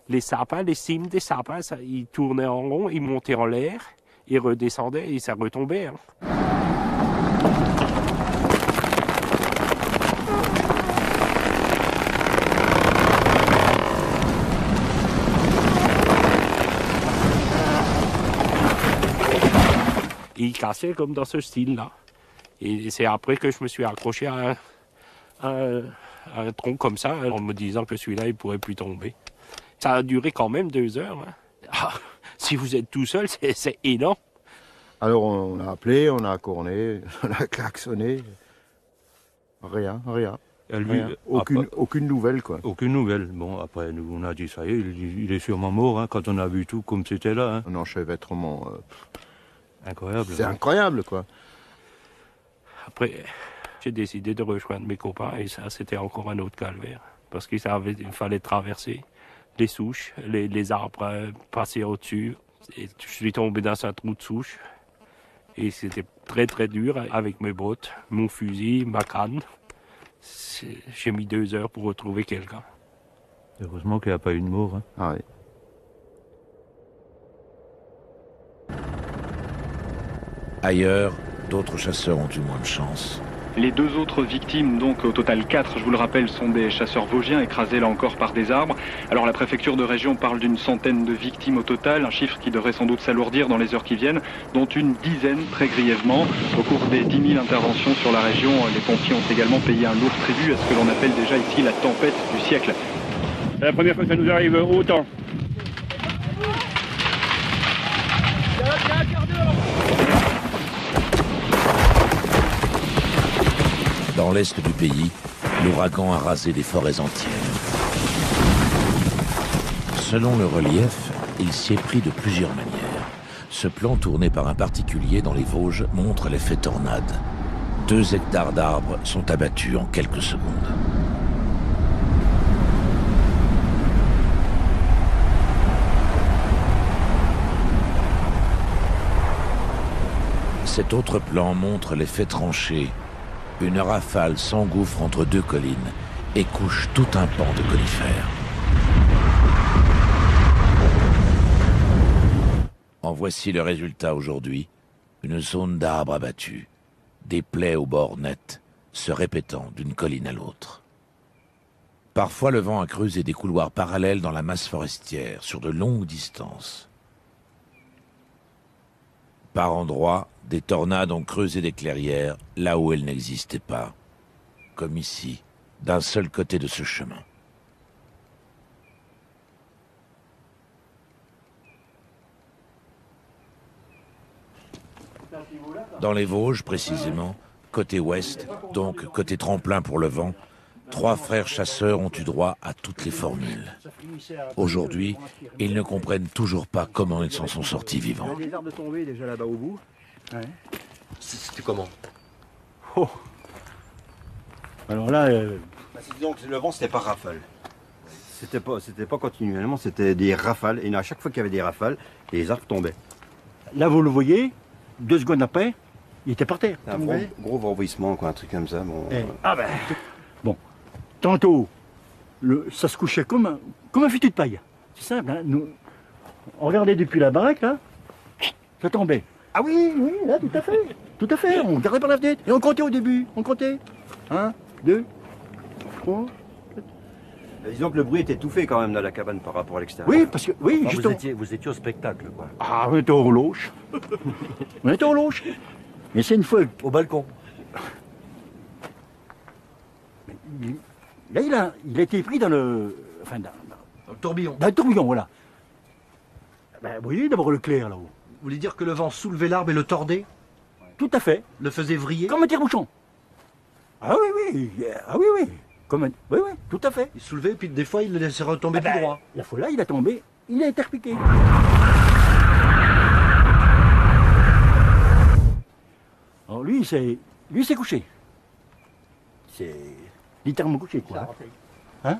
Les sapins, les cimes des sapins, ils tournaient en rond, ils montaient en l'air, ils redescendaient et ça retombait. Hein. Et ils cassaient comme dans ce style-là. Et c'est après que je me suis accroché à un tronc comme ça, en me disant que celui-là, il ne pourrait plus tomber. Ça a duré quand même 2 heures. Hein. Ah, si vous êtes tout seul, c'est énorme. Alors on a appelé, on a corné, on a klaxonné. Rien. Lui, aucune nouvelle, quoi. Aucune nouvelle. Bon, après, nous, on a dit, ça y est, il est sûrement mort, hein, quand on a vu tout comme c'était là. Hein. Un enchevêtrement... incroyable. C'est incroyable, quoi. Après, j'ai décidé de rejoindre mes copains, et ça, c'était encore un autre calvaire. Parce qu'il fallait traverser les souches, les arbres passer au-dessus. Et je suis tombé dans un trou de souche. Et c'était très, très dur, avec mes bottes, mon fusil, ma canne. J'ai mis 2 heures pour retrouver quelqu'un. Heureusement qu'il n'y a pas eu de mort. Hein. Ah oui. Ailleurs, d'autres chasseurs ont eu moins de chance. Les 2 autres victimes, donc au total 4, je vous le rappelle, sont des chasseurs vosgiens écrasés là encore par des arbres. Alors la préfecture de région parle d'une centaine de victimes au total, un chiffre qui devrait sans doute s'alourdir dans les heures qui viennent, dont une dizaine très grièvement. Au cours des 10 000 interventions sur la région, les pompiers ont également payé un lourd tribut à ce que l'on appelle déjà ici la tempête du siècle. C'est la première fois que ça nous arrive autant. Dans l'est du pays, l'ouragan a rasé des forêts entières. Selon le relief, il s'y est pris de plusieurs manières. Ce plan tourné par un particulier dans les Vosges montre l'effet tornade. 2 hectares d'arbres sont abattus en quelques secondes. Cet autre plan montre l'effet tranché. Une rafale s'engouffre entre 2 collines et couche tout un pan de conifères. En voici le résultat aujourd'hui. Une zone d'arbres abattus, des plaies au bord net, se répétant d'une colline à l'autre. Parfois, le vent a creusé des couloirs parallèles dans la masse forestière, sur de longues distances. Par endroits, des tornades ont creusé des clairières là où elles n'existaient pas, comme ici, d'un seul côté de ce chemin. Dans les Vosges, précisément, côté ouest, donc côté tremplin pour le vent, 3 frères chasseurs ont eu droit à toutes les formules. Aujourd'hui, ils ne comprennent toujours pas comment ils s'en sont sortis vivants. Il y a des arbres tombés déjà là-bas au bout. Ouais. C'était comment? Oh. Alors là... Disons que le vent, c'était pas rafale. C'était pas continuellement, c'était des rafales. Et à chaque fois qu'il y avait des rafales, les arbres tombaient. Là, vous le voyez, 2 secondes après, il était par terre. Un gros rebondissement, quoi, un truc comme ça. Bon, Ah ben... Bon. Tantôt, ça se couchait comme un fût de paille. C'est simple, hein. Nous, on regardait depuis la baraque, là, ça tombait. Ah oui, là, tout à fait. Tout à fait, on regardait par la fenêtre. Et on comptait au début, on comptait. 1, 2, 3... Disons que le bruit était tout fait quand même dans la cabane par rapport à l'extérieur. Oui, parce que... Oui, enfin, justement. Vous étiez au spectacle, quoi. Ah, on était au loche. On était au loche. Mais c'est une fois... Au balcon. Là, il a été pris dans le... Enfin, dans le tourbillon. Dans le tourbillon, voilà. Ben, vous voyez d'abord le clair, là-haut. Vous voulez dire que le vent soulevait l'arbre et le tordait? Tout à fait. Le faisait vriller? Comme un tire-bouchon. Ah oui. Ah oui. Oui, tout à fait. Il soulevait, puis des fois, il le laissait retomber tout droit. La fois là, il a tombé, il a été repiqué. Alors lui, c'est couché. C'est littéralement couché, quoi. Hein?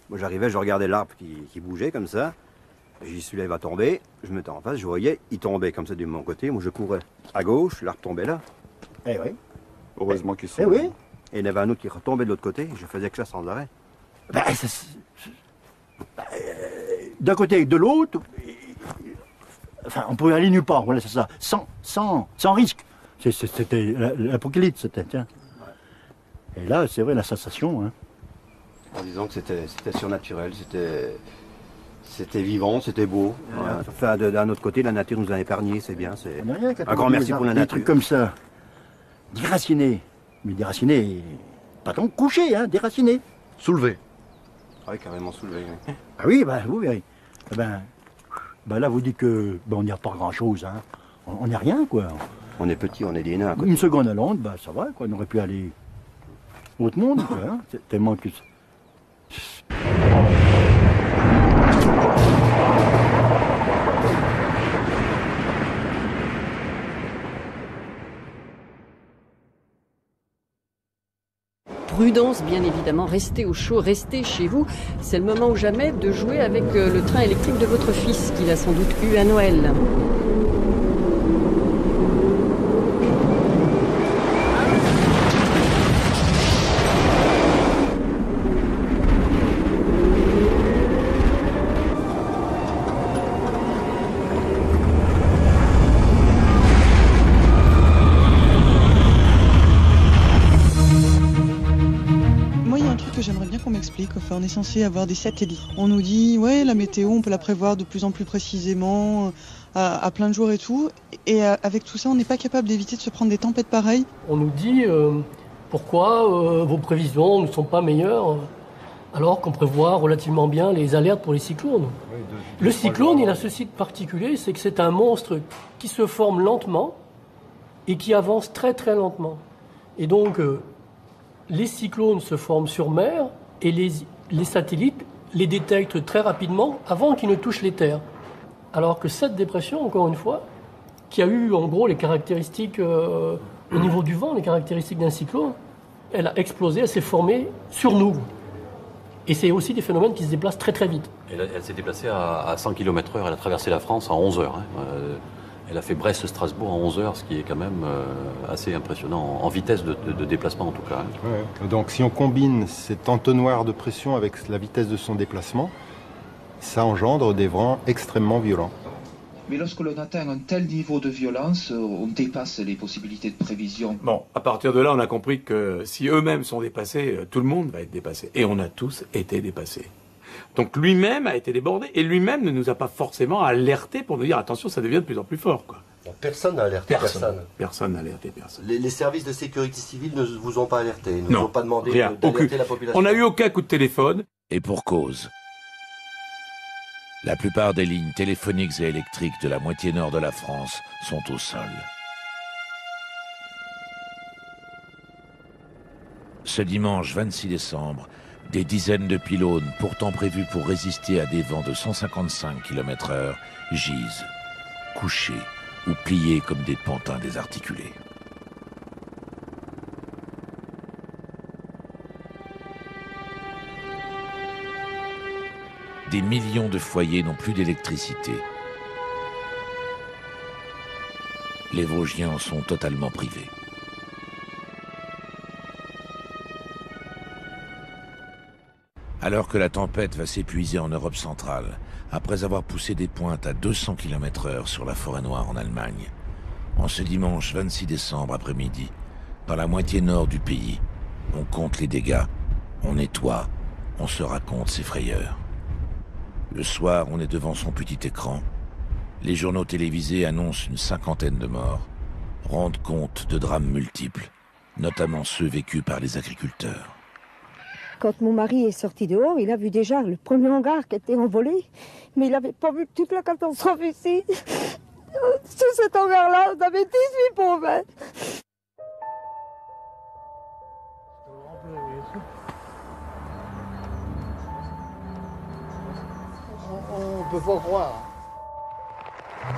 Moi j'arrivais, je regardais l'arbre qui bougeait comme ça. J'ai dit celui-là il va tomber. Je me mettais en face, je voyais, il tombait comme ça de mon côté. Moi je courais à gauche, l'arbre tombait là. Eh oui. Heureusement qu'il sont. Eh oui. Et il y en avait un autre qui retombait de l'autre côté. Je faisais que ça sans arrêt. D'un côté et de l'autre, enfin on pouvait aller nulle part, voilà c'est ça, sans risque. C'était l'apocalypse, c'était, tiens. Et là, c'est vrai, la sensation, hein. En disant que c'était surnaturel, c'était vivant, c'était beau. Voilà. Enfin, d'un autre côté, la nature nous a épargnés, c'est bien. C'est un grand merci pour la nature. Des trucs comme ça, déracinés, mais déracinés, pas tant couchés, hein, déracinés. Soulevés. Ah oui, carrément soulevés. Oui. Ah oui, vous verrez. Ben là, vous dites que on n'y a pas grand-chose, hein. On n'est rien, quoi. On est petits, on est des nains. Une seconde à Londres, ben ça va, quoi. On aurait pu aller au autre monde, quoi, hein. Tellement que... Prudence, bien évidemment, restez au chaud, restez chez vous. C'est le moment ou jamais de jouer avec le train électrique de votre fils, qu'il a sans doute eu à Noël. Enfin, on est censé avoir des satellites. On nous dit, ouais, la météo, on peut la prévoir de plus en plus précisément, à plein de jours et tout. Et avec tout ça, on n'est pas capable d'éviter de se prendre des tempêtes pareilles. On nous dit, pourquoi vos prévisions ne sont pas meilleures alors qu'on prévoit relativement bien les alertes pour les cyclones. Le cyclone, il a ceci de particulier, c'est que c'est un monstre qui se forme lentement et qui avance très très lentement. Et donc, les cyclones se forment sur mer et les satellites les détectent très rapidement avant qu'ils ne touchent les terres. Alors que cette dépression, encore une fois, qui a eu en gros les caractéristiques au niveau du vent, les caractéristiques d'un cyclone, elle a explosé, elle s'est formée sur nous. Et c'est aussi des phénomènes qui se déplacent très très vite. Elle s'est déplacée à 100 km/h, elle a traversé la France en 11 heures. Elle a fait Brest-Strasbourg en 11 heures, ce qui est quand même assez impressionnant, en vitesse de déplacement en tout cas. Ouais. Donc si on combine cet entonnoir de pression avec la vitesse de son déplacement, ça engendre des vents extrêmement violents. Mais lorsque l'on atteint un tel niveau de violence, on dépasse les possibilités de prévision. Bon, à partir de là, on a compris que si eux-mêmes sont dépassés, tout le monde va être dépassé. Et on a tous été dépassés. Donc lui-même a été débordé et lui-même ne nous a pas forcément alertés pour nous dire attention, ça devient de plus en plus fort, quoi. Personne n'a alerté personne. Personne n'a alerté personne. Les services de sécurité civile ne vous ont pas alerté, ils ne non, vous ont pas demandé rien, d'alerter la population. On n'a eu aucun coup de téléphone. Et pour cause. La plupart des lignes téléphoniques et électriques de la moitié nord de la France sont au sol. Ce dimanche 26 décembre, des dizaines de pylônes, pourtant prévus pour résister à des vents de 155 km/h, gisent, couchés ou pliés comme des pantins désarticulés. Des millions de foyers n'ont plus d'électricité. Les Vosgiens en sont totalement privés. Alors que la tempête va s'épuiser en Europe centrale, après avoir poussé des pointes à 200 km/h sur la forêt noire en Allemagne, en ce dimanche 26 décembre après-midi, dans la moitié nord du pays, on compte les dégâts, on nettoie, on se raconte ses frayeurs. Le soir, on est devant son petit écran. Les journaux télévisés annoncent une 50aine de morts, rendent compte de drames multiples, notamment ceux vécus par les agriculteurs. Quand mon mari est sorti dehors, il a vu déjà le premier hangar qui était envolé, mais il n'avait pas vu toute la catastrophe ici. Sur cet hangar-là, on avait 18 pauvres. On peut pas croire.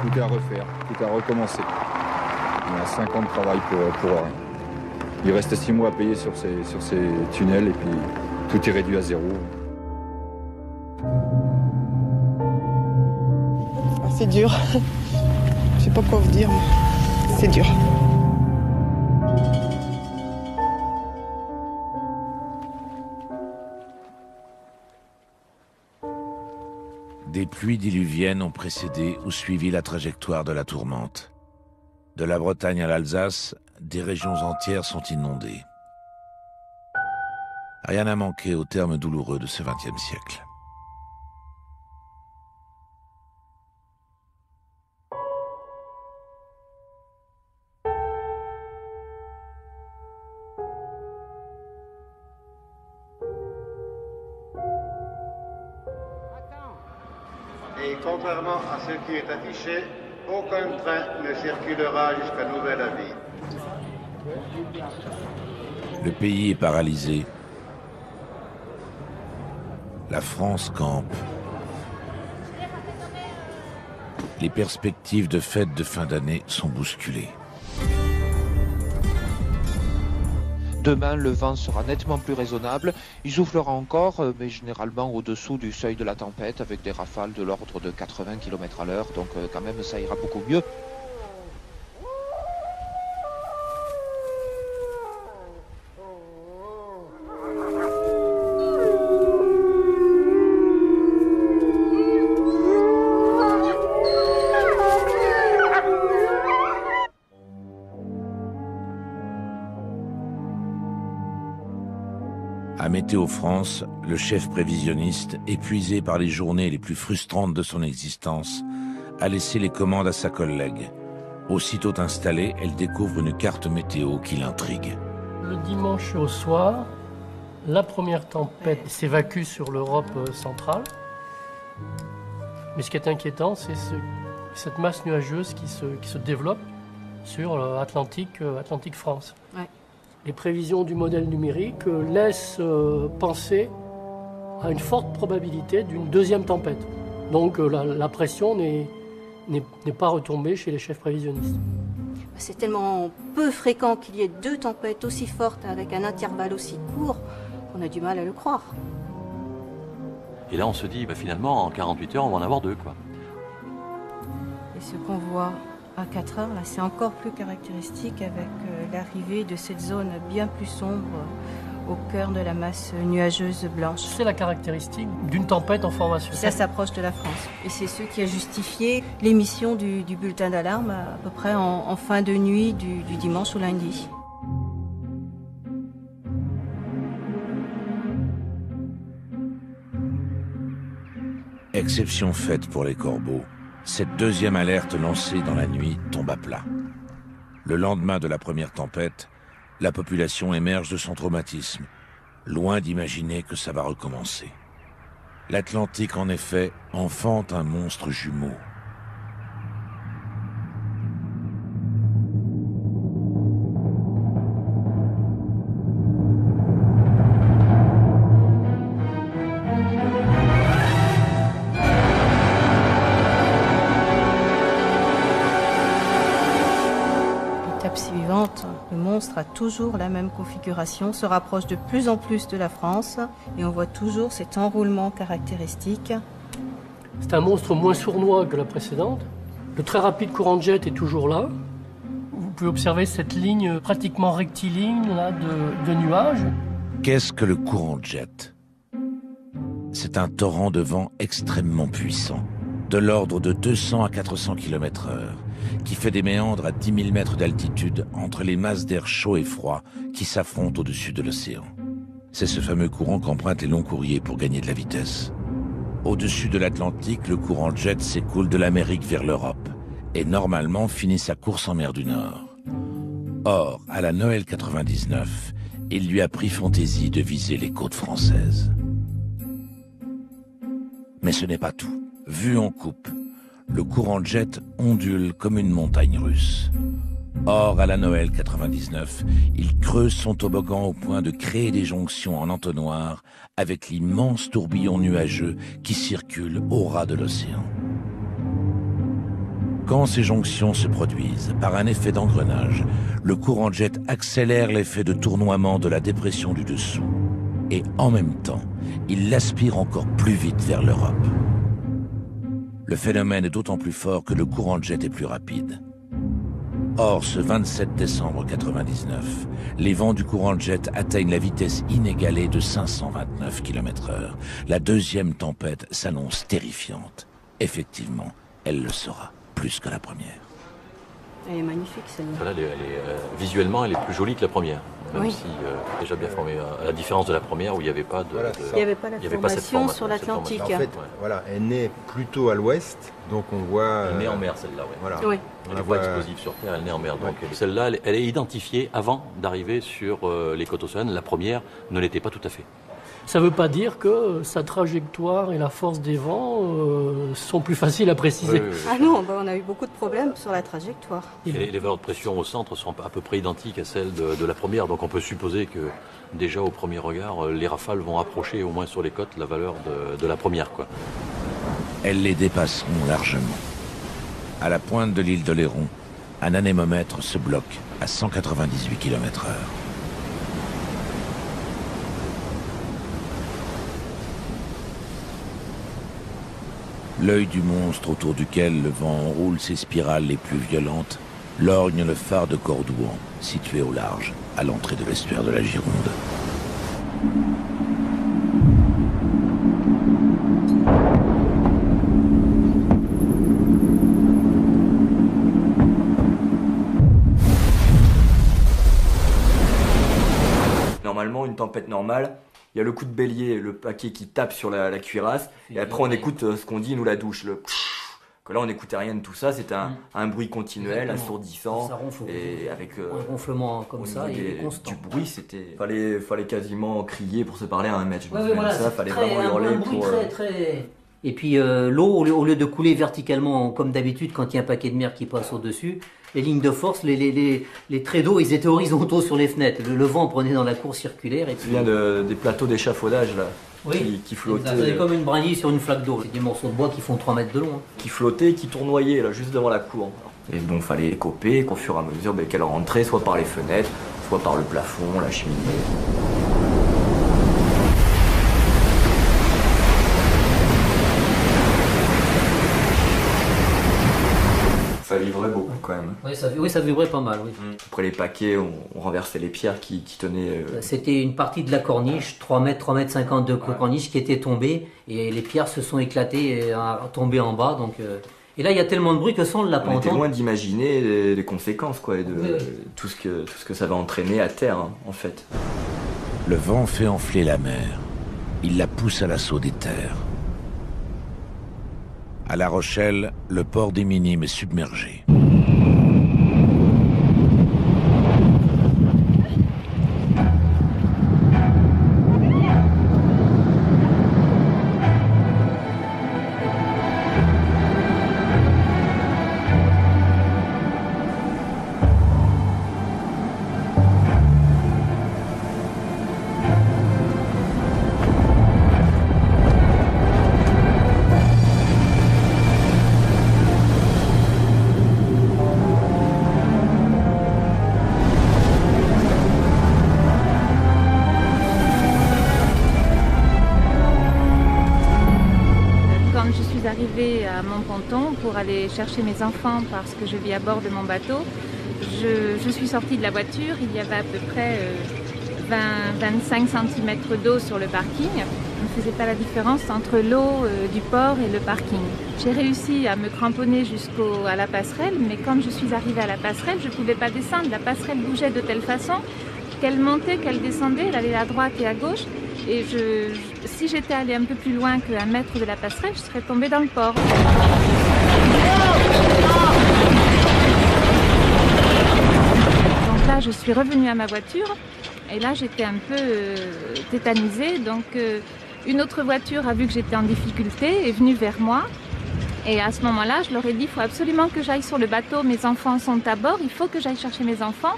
Tout est à refaire, tout est à recommencer. On a 5 ans de travail pour rien. Il reste 6 mois à payer sur ces tunnels et puis tout est réduit à zéro. C'est dur. Je sais pas quoi vous dire, mais c'est dur. Des pluies diluviennes ont précédé ou suivi la trajectoire de la tourmente. De la Bretagne à l'Alsace, des régions entières sont inondées. Rien n'a manqué au terme douloureux de ce XXe siècle. Et contrairement à ce qui est affiché, aucun train ne circulera jusqu'à nouvel avis. Le pays est paralysé. La France campe. Les perspectives de fêtes de fin d'année sont bousculées. Demain, le vent sera nettement plus raisonnable. Il soufflera encore, mais généralement au-dessous du seuil de la tempête, avec des rafales de l'ordre de 80 km/h. Donc quand même, ça ira beaucoup mieux. À Météo France, le chef prévisionniste, épuisé par les journées les plus frustrantes de son existence, a laissé les commandes à sa collègue. Aussitôt installée, elle découvre une carte météo qui l'intrigue. Le dimanche au soir, la première tempête s'évacue sur l'Europe centrale. Mais ce qui est inquiétant, c'est cette masse nuageuse qui se développe sur l'Atlantique France. Ouais. Les prévisions du modèle numérique laissent penser à une forte probabilité d'une deuxième tempête. Donc la pression n'est pas retombée chez les chefs prévisionnistes. C'est tellement peu fréquent qu'il y ait deux tempêtes aussi fortes avec un intervalle aussi court qu'on a du mal à le croire. Et là, on se dit, finalement, en 48 heures, on va en avoir deux, quoi. Et ce qu'on voit à 4 heures, là, c'est encore plus caractéristique avec l'arrivée de cette zone bien plus sombre au cœur de la masse nuageuse blanche. C'est la caractéristique d'une tempête en formation. Ça s'approche de la France. Et c'est ce qui a justifié l'émission du bulletin d'alarme à peu près en fin de nuit du dimanche au lundi. Exception faite pour les corbeaux, cette deuxième alerte lancée dans la nuit tombe à plat. Le lendemain de la première tempête, la population émerge de son traumatisme, loin d'imaginer que ça va recommencer. L'Atlantique, en effet, enfante un monstre jumeau. Suivante, le monstre a toujours la même configuration, se rapproche de plus en plus de la France et on voit toujours cet enroulement caractéristique. C'est un monstre moins sournois que la précédente. Le très rapide courant de jet est toujours là. Vous pouvez observer cette ligne pratiquement rectiligne là, de nuages. Qu'est-ce que le courant de jet? C'est un torrent de vent extrêmement puissant, de l'ordre de 200 à 400 km/h, qui fait des méandres à 10 000 mètres d'altitude entre les masses d'air chaud et froid qui s'affrontent au-dessus de l'océan. C'est ce fameux courant qu'empruntent les longs courriers pour gagner de la vitesse. Au-dessus de l'Atlantique, le courant de jet s'écoule de l'Amérique vers l'Europe et normalement finit sa course en mer du Nord. Or, à la Noël 99, il lui a pris fantaisie de viser les côtes françaises. Mais ce n'est pas tout. Vu en coupe, le courant de jet ondule comme une montagne russe. Or, à la Noël 99, il creuse son toboggan au point de créer des jonctions en entonnoir avec l'immense tourbillon nuageux qui circule au ras de l'océan. Quand ces jonctions se produisent, par un effet d'engrenage, le courant de jet accélère l'effet de tournoiement de la dépression du dessous. Et en même temps, il l'aspire encore plus vite vers l'Europe. Le phénomène est d'autant plus fort que le courant de jet est plus rapide. Or, ce 27 décembre 99, les vents du courant de jet atteignent la vitesse inégalée de 529 km/h. La deuxième tempête s'annonce terrifiante. Effectivement, elle le sera, plus que la première. Elle est magnifique celle-là. Voilà, visuellement, elle est plus jolie que la première. Même Oui. si déjà bien formée, à la différence de la première où il n'y avait pas de. Il n'y avait pas la formation sur l'Atlantique. En fait, voilà, elle naît plutôt à l'ouest, donc on voit. Elle naît en mer, celle-là, oui. Voilà. Oui. On la voit explosive sur Terre, elle naît en mer. Donc celle-là, elle est identifiée avant d'arriver sur les côtes océanes. La première ne l'était pas tout à fait. Ça ne veut pas dire que sa trajectoire et la force des vents sont plus faciles à préciser. Oui. Ah non, on a eu beaucoup de problèmes sur la trajectoire. Et les valeurs de pression au centre sont à peu près identiques à celles de la première, donc on peut supposer que déjà au premier regard, les rafales vont approcher au moins sur les côtes la valeur de la première, quoi. Elles les dépasseront largement. À la pointe de l'île d'Oléron, un anémomètre se bloque à 198 km/h. L'œil du monstre autour duquel le vent enroule ses spirales les plus violentes lorgne le phare de Cordouan, situé au large, à l'entrée de l'estuaire de la Gironde. Normalement, une tempête normale, il y a le coup de bélier, le paquet qui tape sur la cuirasse, et après on écoute ce qu'on dit, nous, la douche, le que là on n'écoutait rien de tout ça, c'était un bruit continuel, assourdissant, Ça ronfle, et avec un ronflement comme ça, il est constant. du bruit, c'était fallait quasiment crier pour se parler à un mètre, je me Ouais, souviens voilà, de ça, c'est fallait très- vraiment hurler un bruit pour... très. Et puis l'eau, au lieu de couler verticalement, comme d'habitude quand il y a un paquet de mer qui passe au-dessus, les lignes de force, les traits d'eau, ils étaient horizontaux sur les fenêtres. Le vent prenait dans la cour circulaire. Et Je me souviens des plateaux d'échafaudage là, qui flottaient. C'est comme une brindille sur une flaque d'eau. C'est des morceaux de bois qui font 3 mètres de long. Hein. Qui flottaient, qui tournoyaient là, juste devant la cour. Et bon, fallait les coper, qu'au fur et à mesure qu'elle rentrait, soit par les fenêtres, soit par le plafond, la cheminée. Ça livrait beaucoup quand même. Oui, ça vibrait pas mal, oui. Après les paquets, on renversait les pierres qui tenaient... C'était une partie de la corniche, 3 mètres 50 de corniche qui était tombée, et les pierres se sont éclatées et tombées en bas, donc... Et là, il y a tellement de bruit que ça, on ne l'a pas entendu. On était loin d'imaginer les conséquences, quoi, et de tout ce que ça va entraîner à terre, hein, en fait. Le vent fait enfler la mer. Il la pousse à l'assaut des terres. À La Rochelle, le port des Minimes est submergé. À Montponton pour aller chercher mes enfants parce que je vis à bord de mon bateau. Je suis sortie de la voiture, il y avait à peu près 20-25 cm d'eau sur le parking. Je ne faisais pas la différence entre l'eau du port et le parking. J'ai réussi à me cramponner jusqu'à la passerelle, mais quand je suis arrivée à la passerelle, je ne pouvais pas descendre. La passerelle bougeait de telle façon qu'elle montait, qu'elle descendait, elle allait à droite et à gauche. Et si j'étais allée un peu plus loin qu'un mètre de la passerelle, je serais tombée dans le port. Donc là, je suis revenue à ma voiture et là, j'étais un peu tétanisée. Donc, une autre voiture a vu que j'étais en difficulté, est venue vers moi. Et à ce moment-là, je leur ai dit, il faut absolument que j'aille sur le bateau. Mes enfants sont à bord, il faut que j'aille chercher mes enfants.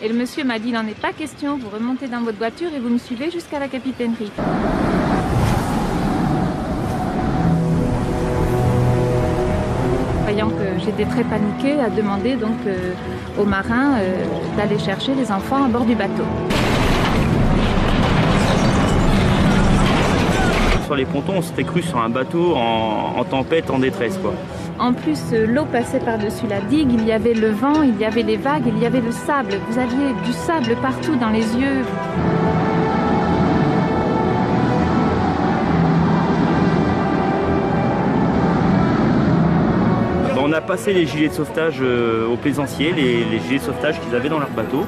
Et le monsieur m'a dit, il n'en est pas question, vous remontez dans votre voiture et vous me suivez jusqu'à la capitainerie. Voyant que j'étais très paniquée, a demandé donc aux marins d'aller chercher les enfants à bord du bateau. Sur les pontons, on s'était cru sur un bateau en tempête, en détresse, quoi. En plus, l'eau passait par-dessus la digue, il y avait le vent, il y avait les vagues, il y avait le sable. Vous aviez du sable partout dans les yeux. On a passé les gilets de sauvetage aux plaisanciers, les gilets de sauvetage qu'ils avaient dans leur bateau.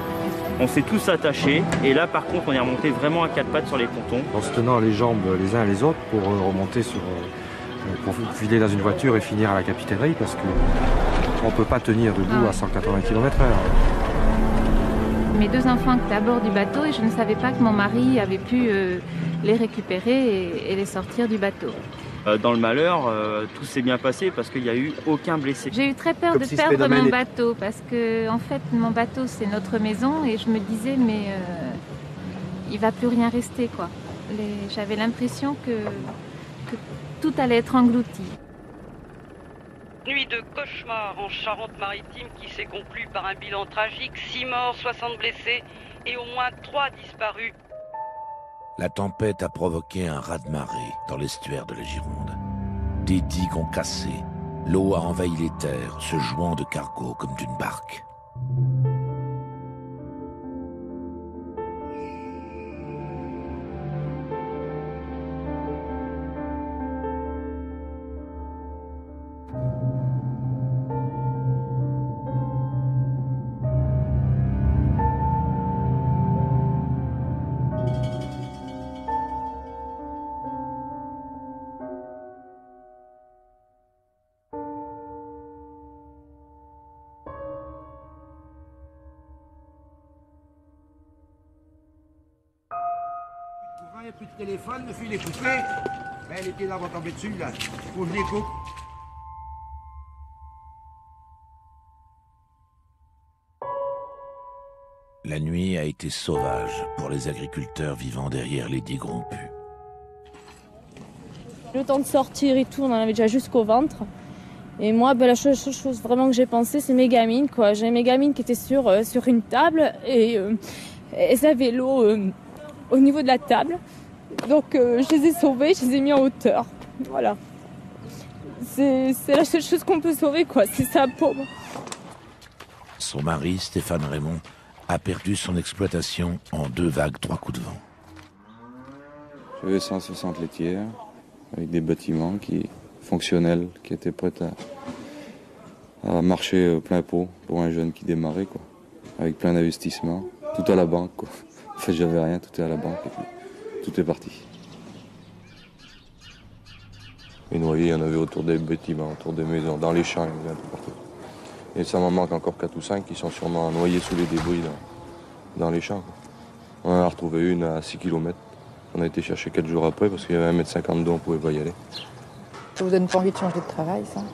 On s'est tous attachés et là par contre on est remonté vraiment à 4 pattes sur les pontons. En se tenant les jambes les uns les autres pour remonter pour filer dans une voiture et finir à la capitainerie parce qu'on ne peut pas tenir debout à 180 km/h. Mes deux enfants étaient à bord du bateau et je ne savais pas que mon mari avait pu les récupérer et les sortir du bateau. Dans le malheur, tout s'est bien passé parce qu'il n'y a eu aucun blessé. J'ai eu très peur de perdre mon bateau parce que en fait mon bateau c'est notre maison et je me disais mais il va plus rien rester quoi. J'avais l'impression que tout allait être englouti. Nuit de cauchemar en Charente-Maritime qui s'est conclue par un bilan tragique, 6 morts, 60 blessés et au moins 3 disparus. La tempête a provoqué un raz-de-marée dans l'estuaire de la Gironde. Des digues ont cassé, l'eau a envahi les terres, se jouant de cargo comme d'une barque. Il n'y a plus de téléphone, le fil est coupé. Ben, les pieds là vont tomber dessus, là. Faut que je les coupe. La nuit a été sauvage pour les agriculteurs vivant derrière les digues rompues. Le temps de sortir et tout, on en avait déjà jusqu'au ventre. Et moi, la chose vraiment que j'ai pensé, c'est mes gamines, quoi. J'ai mes gamines qui étaient sur une table et elles avaient l'eau au niveau de la table. Donc je les ai sauvées, je les ai mis en hauteur. Voilà. C'est la seule chose qu'on peut sauver, quoi. C'est ça, pauvre. Son mari, Stéphane Raymond, a perdu son exploitation en 2 vagues, 3 coups de vent. J'avais 160 laitières, avec des bâtiments fonctionnels, qui étaient prêts à marcher plein pot pour un jeune qui démarrait, quoi. Avec plein d'investissements, tout à la banque, quoi. En fait, j'avais rien, tout est à la banque, et puis tout est parti. Les noyers, il y en avait autour des bâtiments, autour des maisons, dans les champs, il y en avait un peu partout. Et ça m'en manque encore 4 ou 5 qui sont sûrement noyés sous les débris dans les champs, quoi. On en a retrouvé une à 6 km. On a été chercher 4 jours après parce qu'il y avait 1,50 m d'eau, on ne pouvait pas y aller. Ça vous donne pas envie de changer de travail, ça?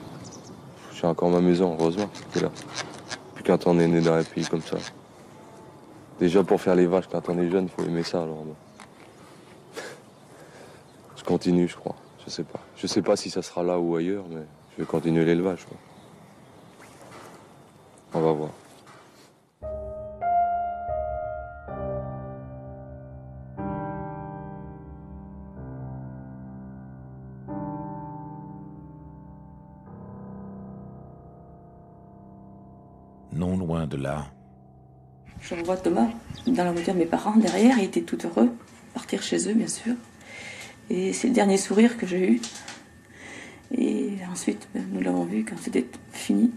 J'ai encore ma maison, heureusement, c'est là. Puis quand on est né dans un pays comme ça. Déjà pour faire les vaches, quand on est jeune, il faut aimer ça. Alors bon. Je continue, je crois. Je sais pas. Je sais pas si ça sera là ou ailleurs, mais je vais continuer l'élevage, quoi. On va voir. Non loin de là. Je revois Thomas dans la voiture de mes parents derrière, il était tout heureux, partir chez eux bien sûr. Et c'est le dernier sourire que j'ai eu. Et ensuite, nous l'avons vu quand c'était fini.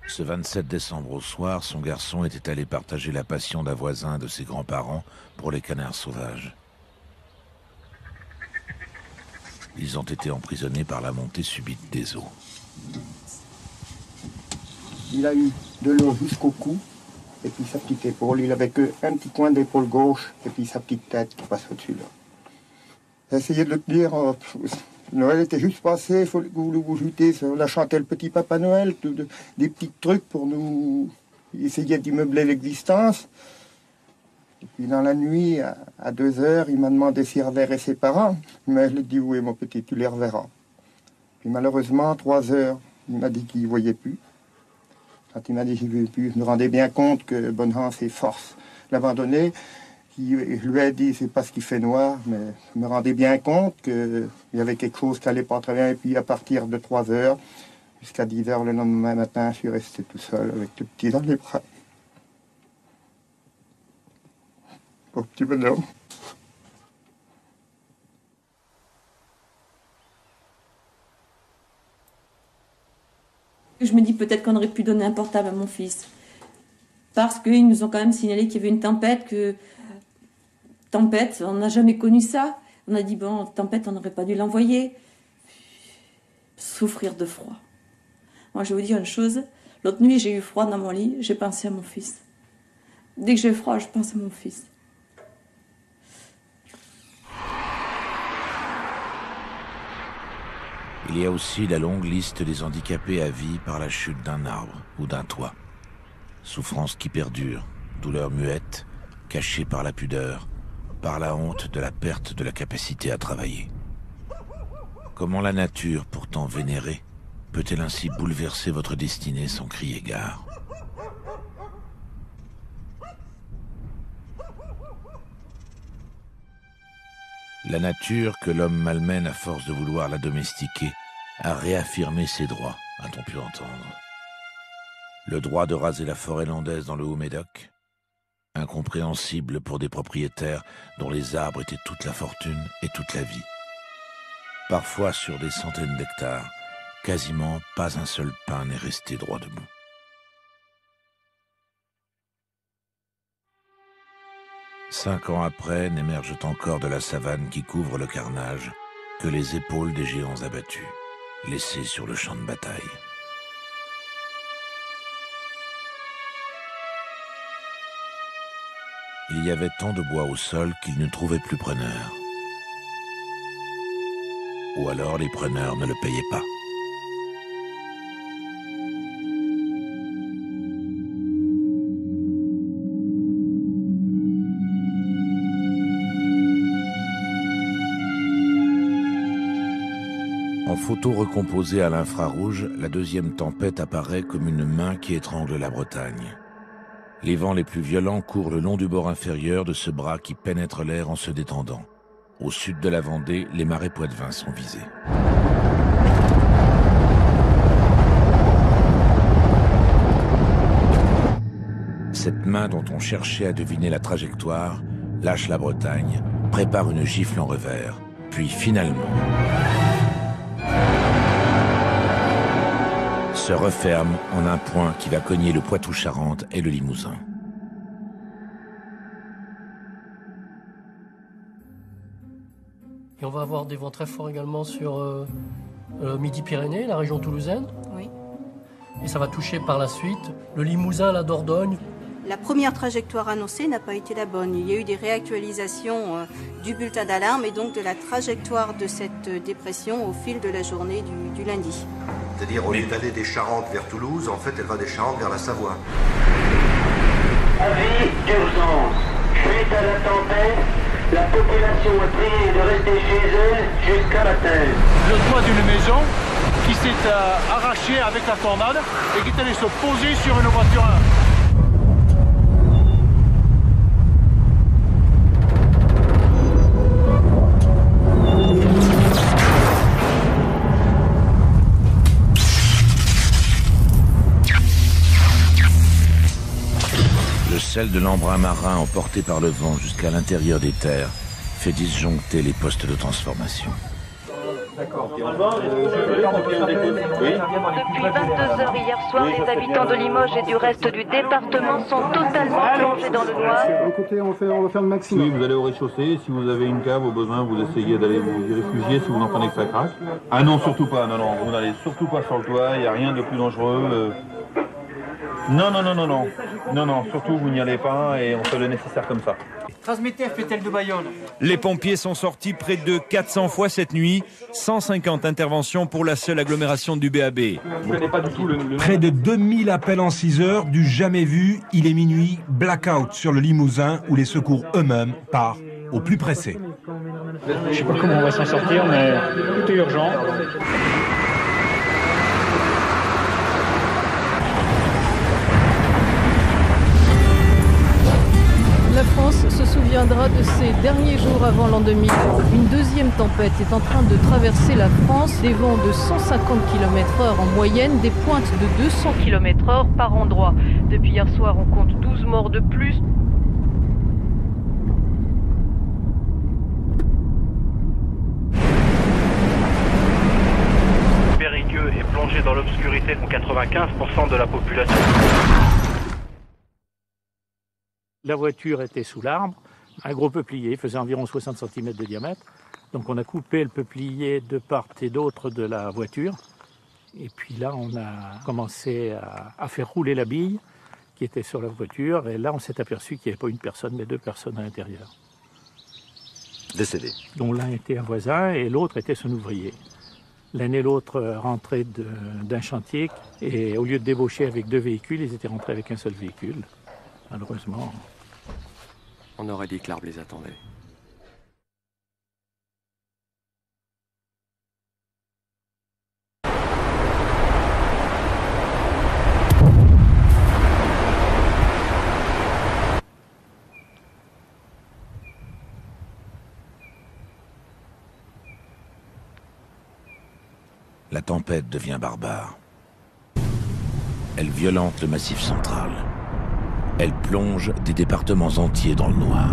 Ce 27 décembre au soir, son garçon était allé partager la passion d'un voisin de ses grands-parents pour les canards sauvages. Ils ont été emprisonnés par la montée subite des eaux. Il a eu de l'eau jusqu'au cou, et puis sa petite épaule. Il avait qu'un petit coin d'épaule gauche, et puis sa petite tête qui passe au-dessus là. J'ai essayé de le dire, Noël était juste passé, il faut que vous vous jutez. On a chanté le petit Papa Noël, des petits trucs pour nous essayer d'y meubler l'existence. Et puis dans la nuit, à 2 heures, il m'a demandé s'il reverrait ses parents. Mais je lui ai dit, oui mon petit, tu les reverras. Puis malheureusement, 3 heures, il m'a dit qu'il ne voyait plus. Quand il m'a dit qu'il ne voyait plus, je me rendais bien compte que Bonhans et Force l'abandonnaient. Je lui ai dit, c'est parce qu'il fait noir, mais je me rendais bien compte qu'il y avait quelque chose qui n'allait pas très bien. Et puis à partir de 3 heures, jusqu'à 10 heures le lendemain matin, je suis resté tout seul avec le petit dans les bras. Pauvre petit bonhomme. Je me dis peut-être qu'on aurait pu donner un portable à mon fils. Parce qu'ils nous ont quand même signalé qu'il y avait une tempête, on n'a jamais connu ça. On a dit, bon, tempête, on n'aurait pas dû l'envoyer. Souffrir de froid. Moi, je vais vous dire une chose. L'autre nuit, j'ai eu froid dans mon lit, j'ai pensé à mon fils. Dès que j'ai froid, je pense à mon fils. Il y a aussi la longue liste des handicapés à vie par la chute d'un arbre ou d'un toit. Souffrance qui perdure, douleur muette, cachée par la pudeur, par la honte de la perte de la capacité à travailler. Comment la nature, pourtant vénérée, peut-elle ainsi bouleverser votre destinée sans crier gare? La nature, que l'homme malmène à force de vouloir la domestiquer, a réaffirmé ses droits, a-t-on pu entendre. Le droit de raser la forêt landaise dans le Haut-Médoc, incompréhensible pour des propriétaires dont les arbres étaient toute la fortune et toute la vie. Parfois sur des centaines d'hectares, quasiment pas un seul pin n'est resté droit debout. Cinq ans après, n'émergent encore de la savane qui couvre le carnage que les épaules des géants abattus, laissés sur le champ de bataille. Il y avait tant de bois au sol qu'ils ne trouvaient plus preneur. Ou alors les preneurs ne le payaient pas. En photo recomposée à l'infrarouge, la deuxième tempête apparaît comme une main qui étrangle la Bretagne. Les vents les plus violents courent le long du bord inférieur de ce bras qui pénètre l'air en se détendant. Au sud de la Vendée, les marais poitevins sont visés. Cette main dont on cherchait à deviner la trajectoire lâche la Bretagne, prépare une gifle en revers, puis finalement se referme en un point qui va cogner le Poitou-Charentes et le Limousin. Et on va avoir des vents très forts également sur Midi-Pyrénées, la région toulousaine. Oui. Et ça va toucher par la suite le Limousin, la Dordogne. La première trajectoire annoncée n'a pas été la bonne. Il y a eu des réactualisations du bulletin d'alarme et donc de la trajectoire de cette dépression au fil de la journée du lundi. C'est-à-dire, au lieu d'aller des Charentes vers Toulouse, en fait, elle va des Charentes vers la Savoie. Avis d'urgence. Suite à la tempête, la population est priée de rester chez elle jusqu'à matin. Le toit d'une maison qui s'est arraché avec la tornade et qui est allé se poser sur une voiture. Le sel de l'embrun marin emporté par le vent jusqu'à l'intérieur des terres fait disjoncter les postes de transformation. D'accord. Depuis 22h hier soir, les habitants de Limoges et du reste du département sont totalement plongés dans le noir. Écoutez, on va faire le maximum. Oui, vous allez au rez-de-chaussée. Si vous avez une cave au besoin, vous essayez d'aller vous y réfugier si vous entendez que ça craque. Ah non, surtout pas. Non, vous n'allez surtout pas sur le toit. Il n'y a rien de plus dangereux. Non, surtout vous n'y allez pas et on fait le nécessaire comme ça. Transmettez FPTL de Bayonne. Les pompiers sont sortis près de 400 fois cette nuit, 150 interventions pour la seule agglomération du BAB. Près de 2000 appels en 6 heures, du jamais vu, il est minuit, blackout sur le Limousin où les secours eux-mêmes partent au plus pressé. Je ne sais pas comment on va s'en sortir, mais tout est urgent. La France se souviendra de ces derniers jours avant l'an 2000. Une deuxième tempête est en train de traverser la France. Des vents de 150 km/h en moyenne, des pointes de 200 km/h par endroit. Depuis hier soir, on compte 12 morts de plus. Périgueux est plongé dans l'obscurité pour 95% de la population. La voiture était sous l'arbre, un gros peuplier, faisait environ 60 cm de diamètre. Donc on a coupé le peuplier de part et d'autre de la voiture. Et puis là, on a commencé à faire rouler la bille qui était sur la voiture. Et là, on s'est aperçu qu'il n'y avait pas une personne, mais 2 personnes à l'intérieur. Décédés. Dont l'un était un voisin et l'autre était son ouvrier. L'un et l'autre rentraient d'un chantier et au lieu de débaucher avec 2 véhicules, ils étaient rentrés avec un seul véhicule. Malheureusement, on aurait dit que l'arbre les attendait. La tempête devient barbare. Elle violente le Massif central. Elle plonge des départements entiers dans le noir.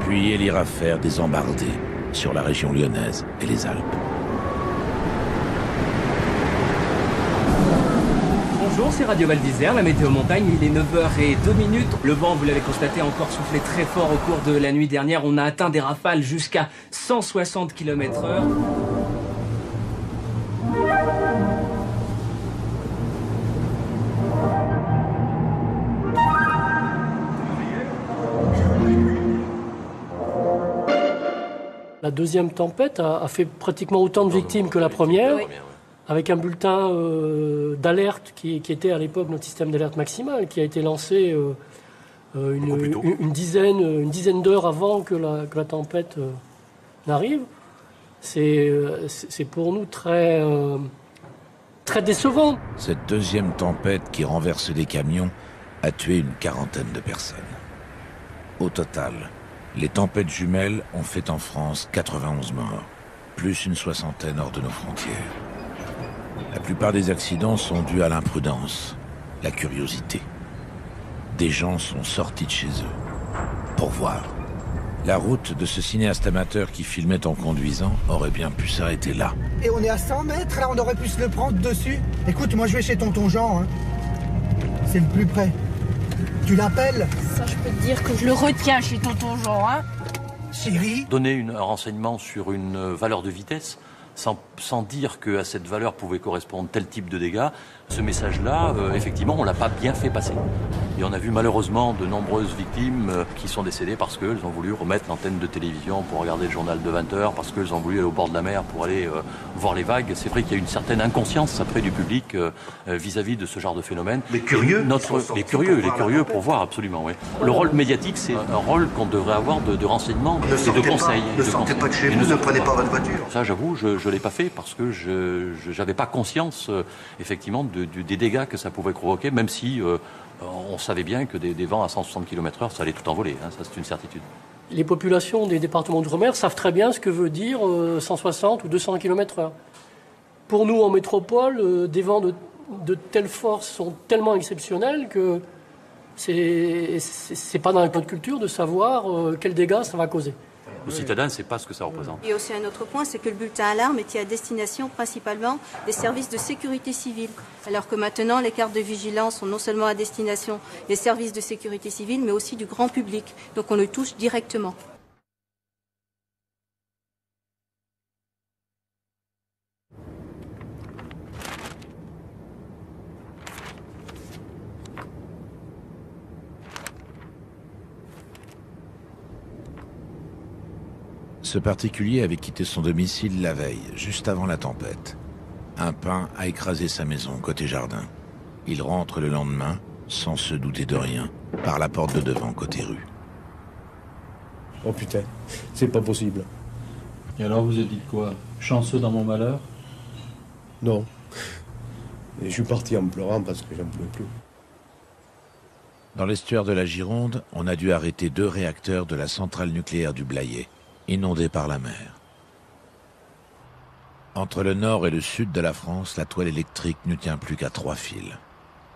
Puis elle ira faire des embardées sur la région lyonnaise et les Alpes. Bonjour, c'est Radio Val d'Isère, la météo montagne, il est 9h02. Le vent, vous l'avez constaté, a encore soufflé très fort au cours de la nuit dernière. On a atteint des rafales jusqu'à 160 km/h. La deuxième tempête a fait pratiquement autant de victimes que la première, avec un bulletin d'alerte qui était à l'époque notre système d'alerte maximale, qui a été lancé une dizaine d'heures avant que la tempête n'arrive. C'est pour nous très décevant. Cette deuxième tempête qui renverse des camions a tué une quarantaine de personnes. Au total, les tempêtes jumelles ont fait en France 91 morts, plus une soixantaine hors de nos frontières. La plupart des accidents sont dus à l'imprudence, la curiosité. Des gens sont sortis de chez eux pour voir. La route de ce cinéaste amateur qui filmait en conduisant aurait bien pu s'arrêter là. Et on est à 100 mètres, là, on aurait pu se le prendre dessus. Écoute, moi je vais chez tonton Jean, hein. C'est le plus près. Tu l'appelles? Ça, je peux te dire que je le retiens chez tonton Jean, hein. Chérie? Donner un renseignement sur une valeur de vitesse, sans dire qu'à cette valeur pouvait correspondre tel type de dégâts, ce message-là, effectivement, on ne l'a pas bien fait passer. Et on a vu malheureusement de nombreuses victimes qui sont décédées parce qu'elles ont voulu remettre l'antenne de télévision pour regarder le journal de 20h, parce qu'elles ont voulu aller au bord de la mer pour aller voir les vagues. C'est vrai qu'il y a une certaine inconscience après du public vis-à-vis de ce genre de phénomène. Les curieux Les curieux pour voir, absolument, oui. Le rôle médiatique, c'est un rôle qu'on devrait avoir de renseignement et de conseil. Ne sortez pas de chez vous, ne prenez pas votre voiture. Ça, j'avoue, je ne l'ai pas fait parce que je n'avais pas conscience, effectivement, des dégâts que ça pouvait provoquer, même si on savait bien que des vents à 160 km/h, ça allait tout envoler, hein, ça c'est une certitude. Les populations des départements d'outre-mer savent très bien ce que veut dire 160 ou 200 km/h. Pour nous, en métropole, des vents de telle force sont tellement exceptionnels que c'est pas dans la code culture de savoir quels dégâts ça va causer. Le citadin ne sait pas ce que ça représente. Il y a aussi un autre point, c'est que le bulletin alarme était à destination principalement des services de sécurité civile. Alors que maintenant, les cartes de vigilance sont non seulement à destination des services de sécurité civile, mais aussi du grand public. Donc on le touche directement. Ce particulier avait quitté son domicile la veille, juste avant la tempête. Un pin a écrasé sa maison côté jardin. Il rentre le lendemain, sans se douter de rien, par la porte de devant côté rue. Oh putain, c'est pas possible. Et alors vous êtes dit quoi? Chanceux dans mon malheur? Non. Et je suis parti en pleurant parce que j'en pouvais plus. Dans l'estuaire de la Gironde, on a dû arrêter 2 réacteurs de la centrale nucléaire du Blayais, inondés par la mer. Entre le nord et le sud de la France, la toile électrique ne tient plus qu'à 3 fils.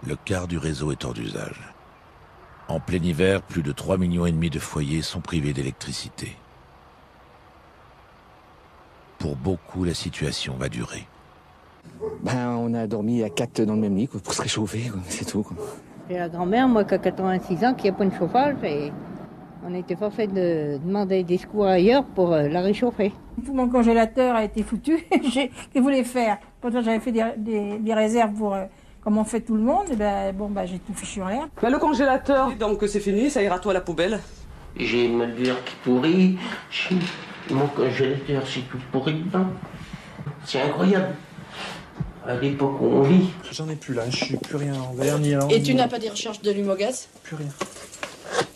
Le quart du réseau est hors d'usage. En plein hiver, plus de 3,5 millions de foyers sont privés d'électricité. Pour beaucoup, la situation va durer. On a dormi à 4 dans le même lit pour se réchauffer, c'est tout. J'ai la grand-mère, moi, qui a 86 ans, qui n'a pas de chauffage, et on était forcé de demander des secours ailleurs pour la réchauffer. Tout mon congélateur a été foutu. Qu'est-ce que vous voulez faire? Pourtant, j'avais fait des réserves pour, comme on fait tout le monde. Et j'ai tout fichu en l'air. Le congélateur, donc c'est fini, ça ira tout à la poubelle. J'ai ma bière qui pourrit, mon congélateur c'est tout pourri dedans. C'est incroyable. À l'époque où on vit. J'en ai plus là, je suis plus rien en verre ni alors. Et tu n'as pas des recharges d'allume au gaz? Plus rien.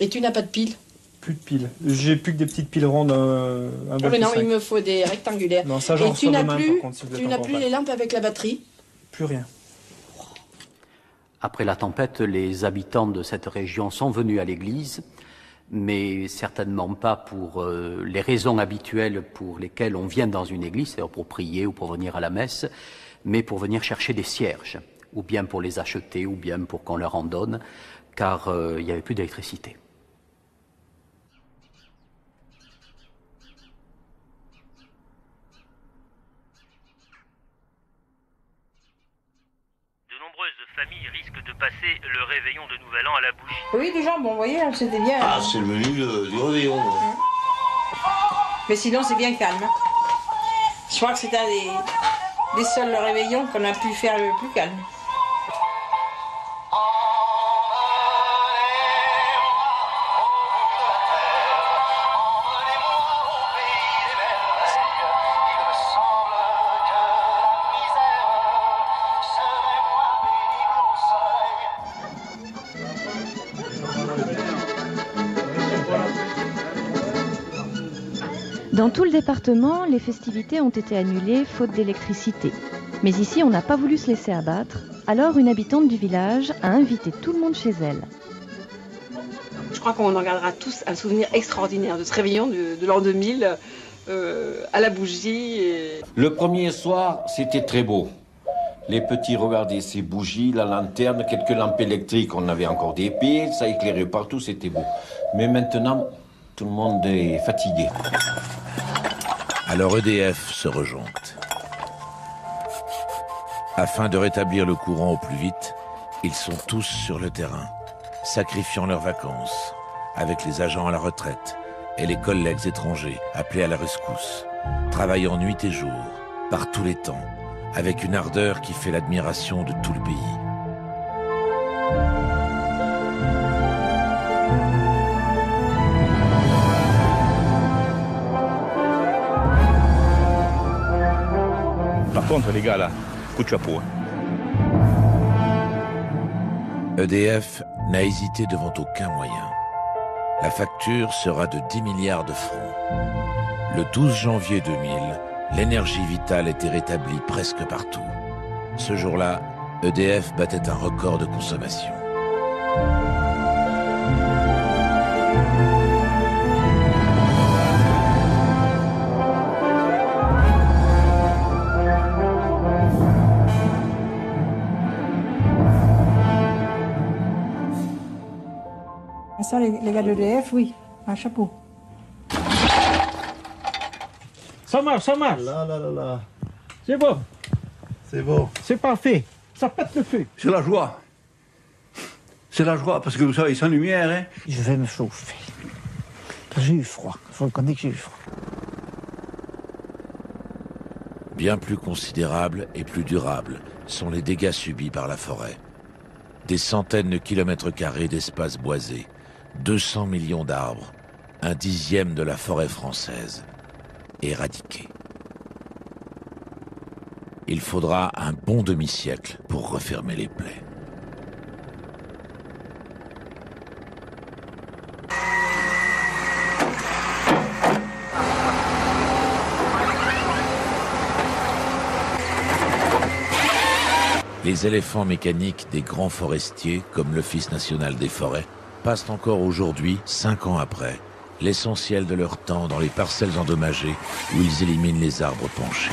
Et tu n'as pas de piles? Plus de piles. J'ai plus que des petites piles rondes. Mais non, il me faut des rectangulaires. Non, ça j'en reçois demain par contre. Tu n'as plus les lampes avec la batterie? Plus rien. Après la tempête, les habitants de cette région sont venus à l'église, mais certainement pas pour les raisons habituelles pour lesquelles on vient dans une église, c'est-à-dire pour prier ou pour venir à la messe, mais pour venir chercher des cierges, ou bien pour les acheter, ou bien pour qu'on leur en donne, car il n'y avait plus d'électricité. Famille risque de passer le réveillon de Nouvel An à la bougie. Oui, du jambon, vous voyez, c'était bien. Ah, c'est le menu du réveillon. Mais sinon, c'est bien calme. Je crois que c'est un des seuls réveillons qu'on a pu faire le plus calme. Dans tout le département, les festivités ont été annulées faute d'électricité. Mais ici, on n'a pas voulu se laisser abattre. Alors, une habitante du village a invité tout le monde chez elle. Je crois qu'on en gardera tous un souvenir extraordinaire de ce réveillon de l'an 2000 à la bougie. Le premier soir, c'était très beau. Les petits, regardez, ces bougies, la lanterne, quelques lampes électriques, on avait encore des piles, ça éclairait partout, c'était beau. Mais maintenant, tout le monde est fatigué. Alors EDF se rejoncte. Afin de rétablir le courant au plus vite, ils sont tous sur le terrain, sacrifiant leurs vacances, avec les agents à la retraite et les collègues étrangers appelés à la rescousse, travaillant nuit et jour, par tous les temps, avec une ardeur qui fait l'admiration de tout le pays. Par contre, les gars, là, coup de chapeau. EDF n'a hésité devant aucun moyen. La facture sera de 10 milliards de francs. Le 12 janvier 2000, l'énergie vitale était rétablie presque partout. Ce jour-là, EDF battait un record de consommation. Ça, les gars de l'EDF, oui, un chapeau. Ça marche, ça marche. Là, là, là, là. C'est bon. C'est bon. C'est parfait. Ça pète le feu. C'est la joie. C'est la joie, parce que vous savez, sans lumière, hein. Je vais me chauffer. J'ai eu froid. Il faut reconnaître que j'ai eu froid. Bien plus considérables et plus durables sont les dégâts subis par la forêt. Des centaines de kilomètres carrés d'espaces boisés, 200 millions d'arbres, 1/10 de la forêt française, éradiqués. Il faudra un bon demi-siècle pour refermer les plaies. Les éléphants mécaniques des grands forestiers, comme l'Office national des forêts, passent encore aujourd'hui, 5 ans après, l'essentiel de leur temps dans les parcelles endommagées où ils éliminent les arbres penchés.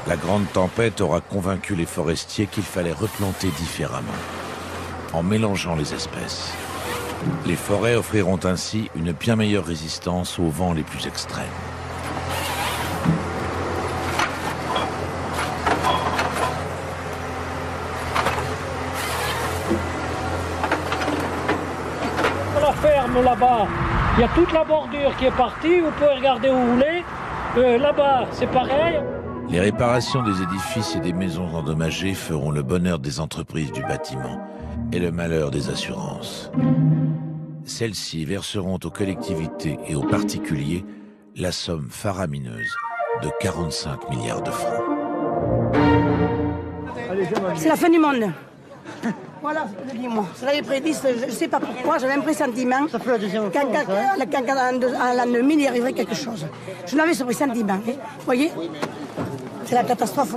La grande tempête aura convaincu les forestiers qu'il fallait replanter différemment, en mélangeant les espèces. Les forêts offriront ainsi une bien meilleure résistance aux vents les plus extrêmes. La ferme là-bas, il y a toute la bordure qui est partie, vous pouvez regarder où vous voulez. Là-bas, c'est pareil. Les réparations des édifices et des maisons endommagées feront le bonheur des entreprises du bâtiment et le malheur des assurances. Celles-ci verseront aux collectivités et aux particuliers la somme faramineuse de 45 milliards de francs. C'est la fin du monde. Voilà, dis-moi. Ça l'avait prédit, je ne sais pas pourquoi, j'avais un pressentiment. Ça fait la deuxième fois. Qu'en l'an 2000, il arriverait quelque chose. Je l'avais ce pressentiment. Vous voyez? C'est la catastrophe.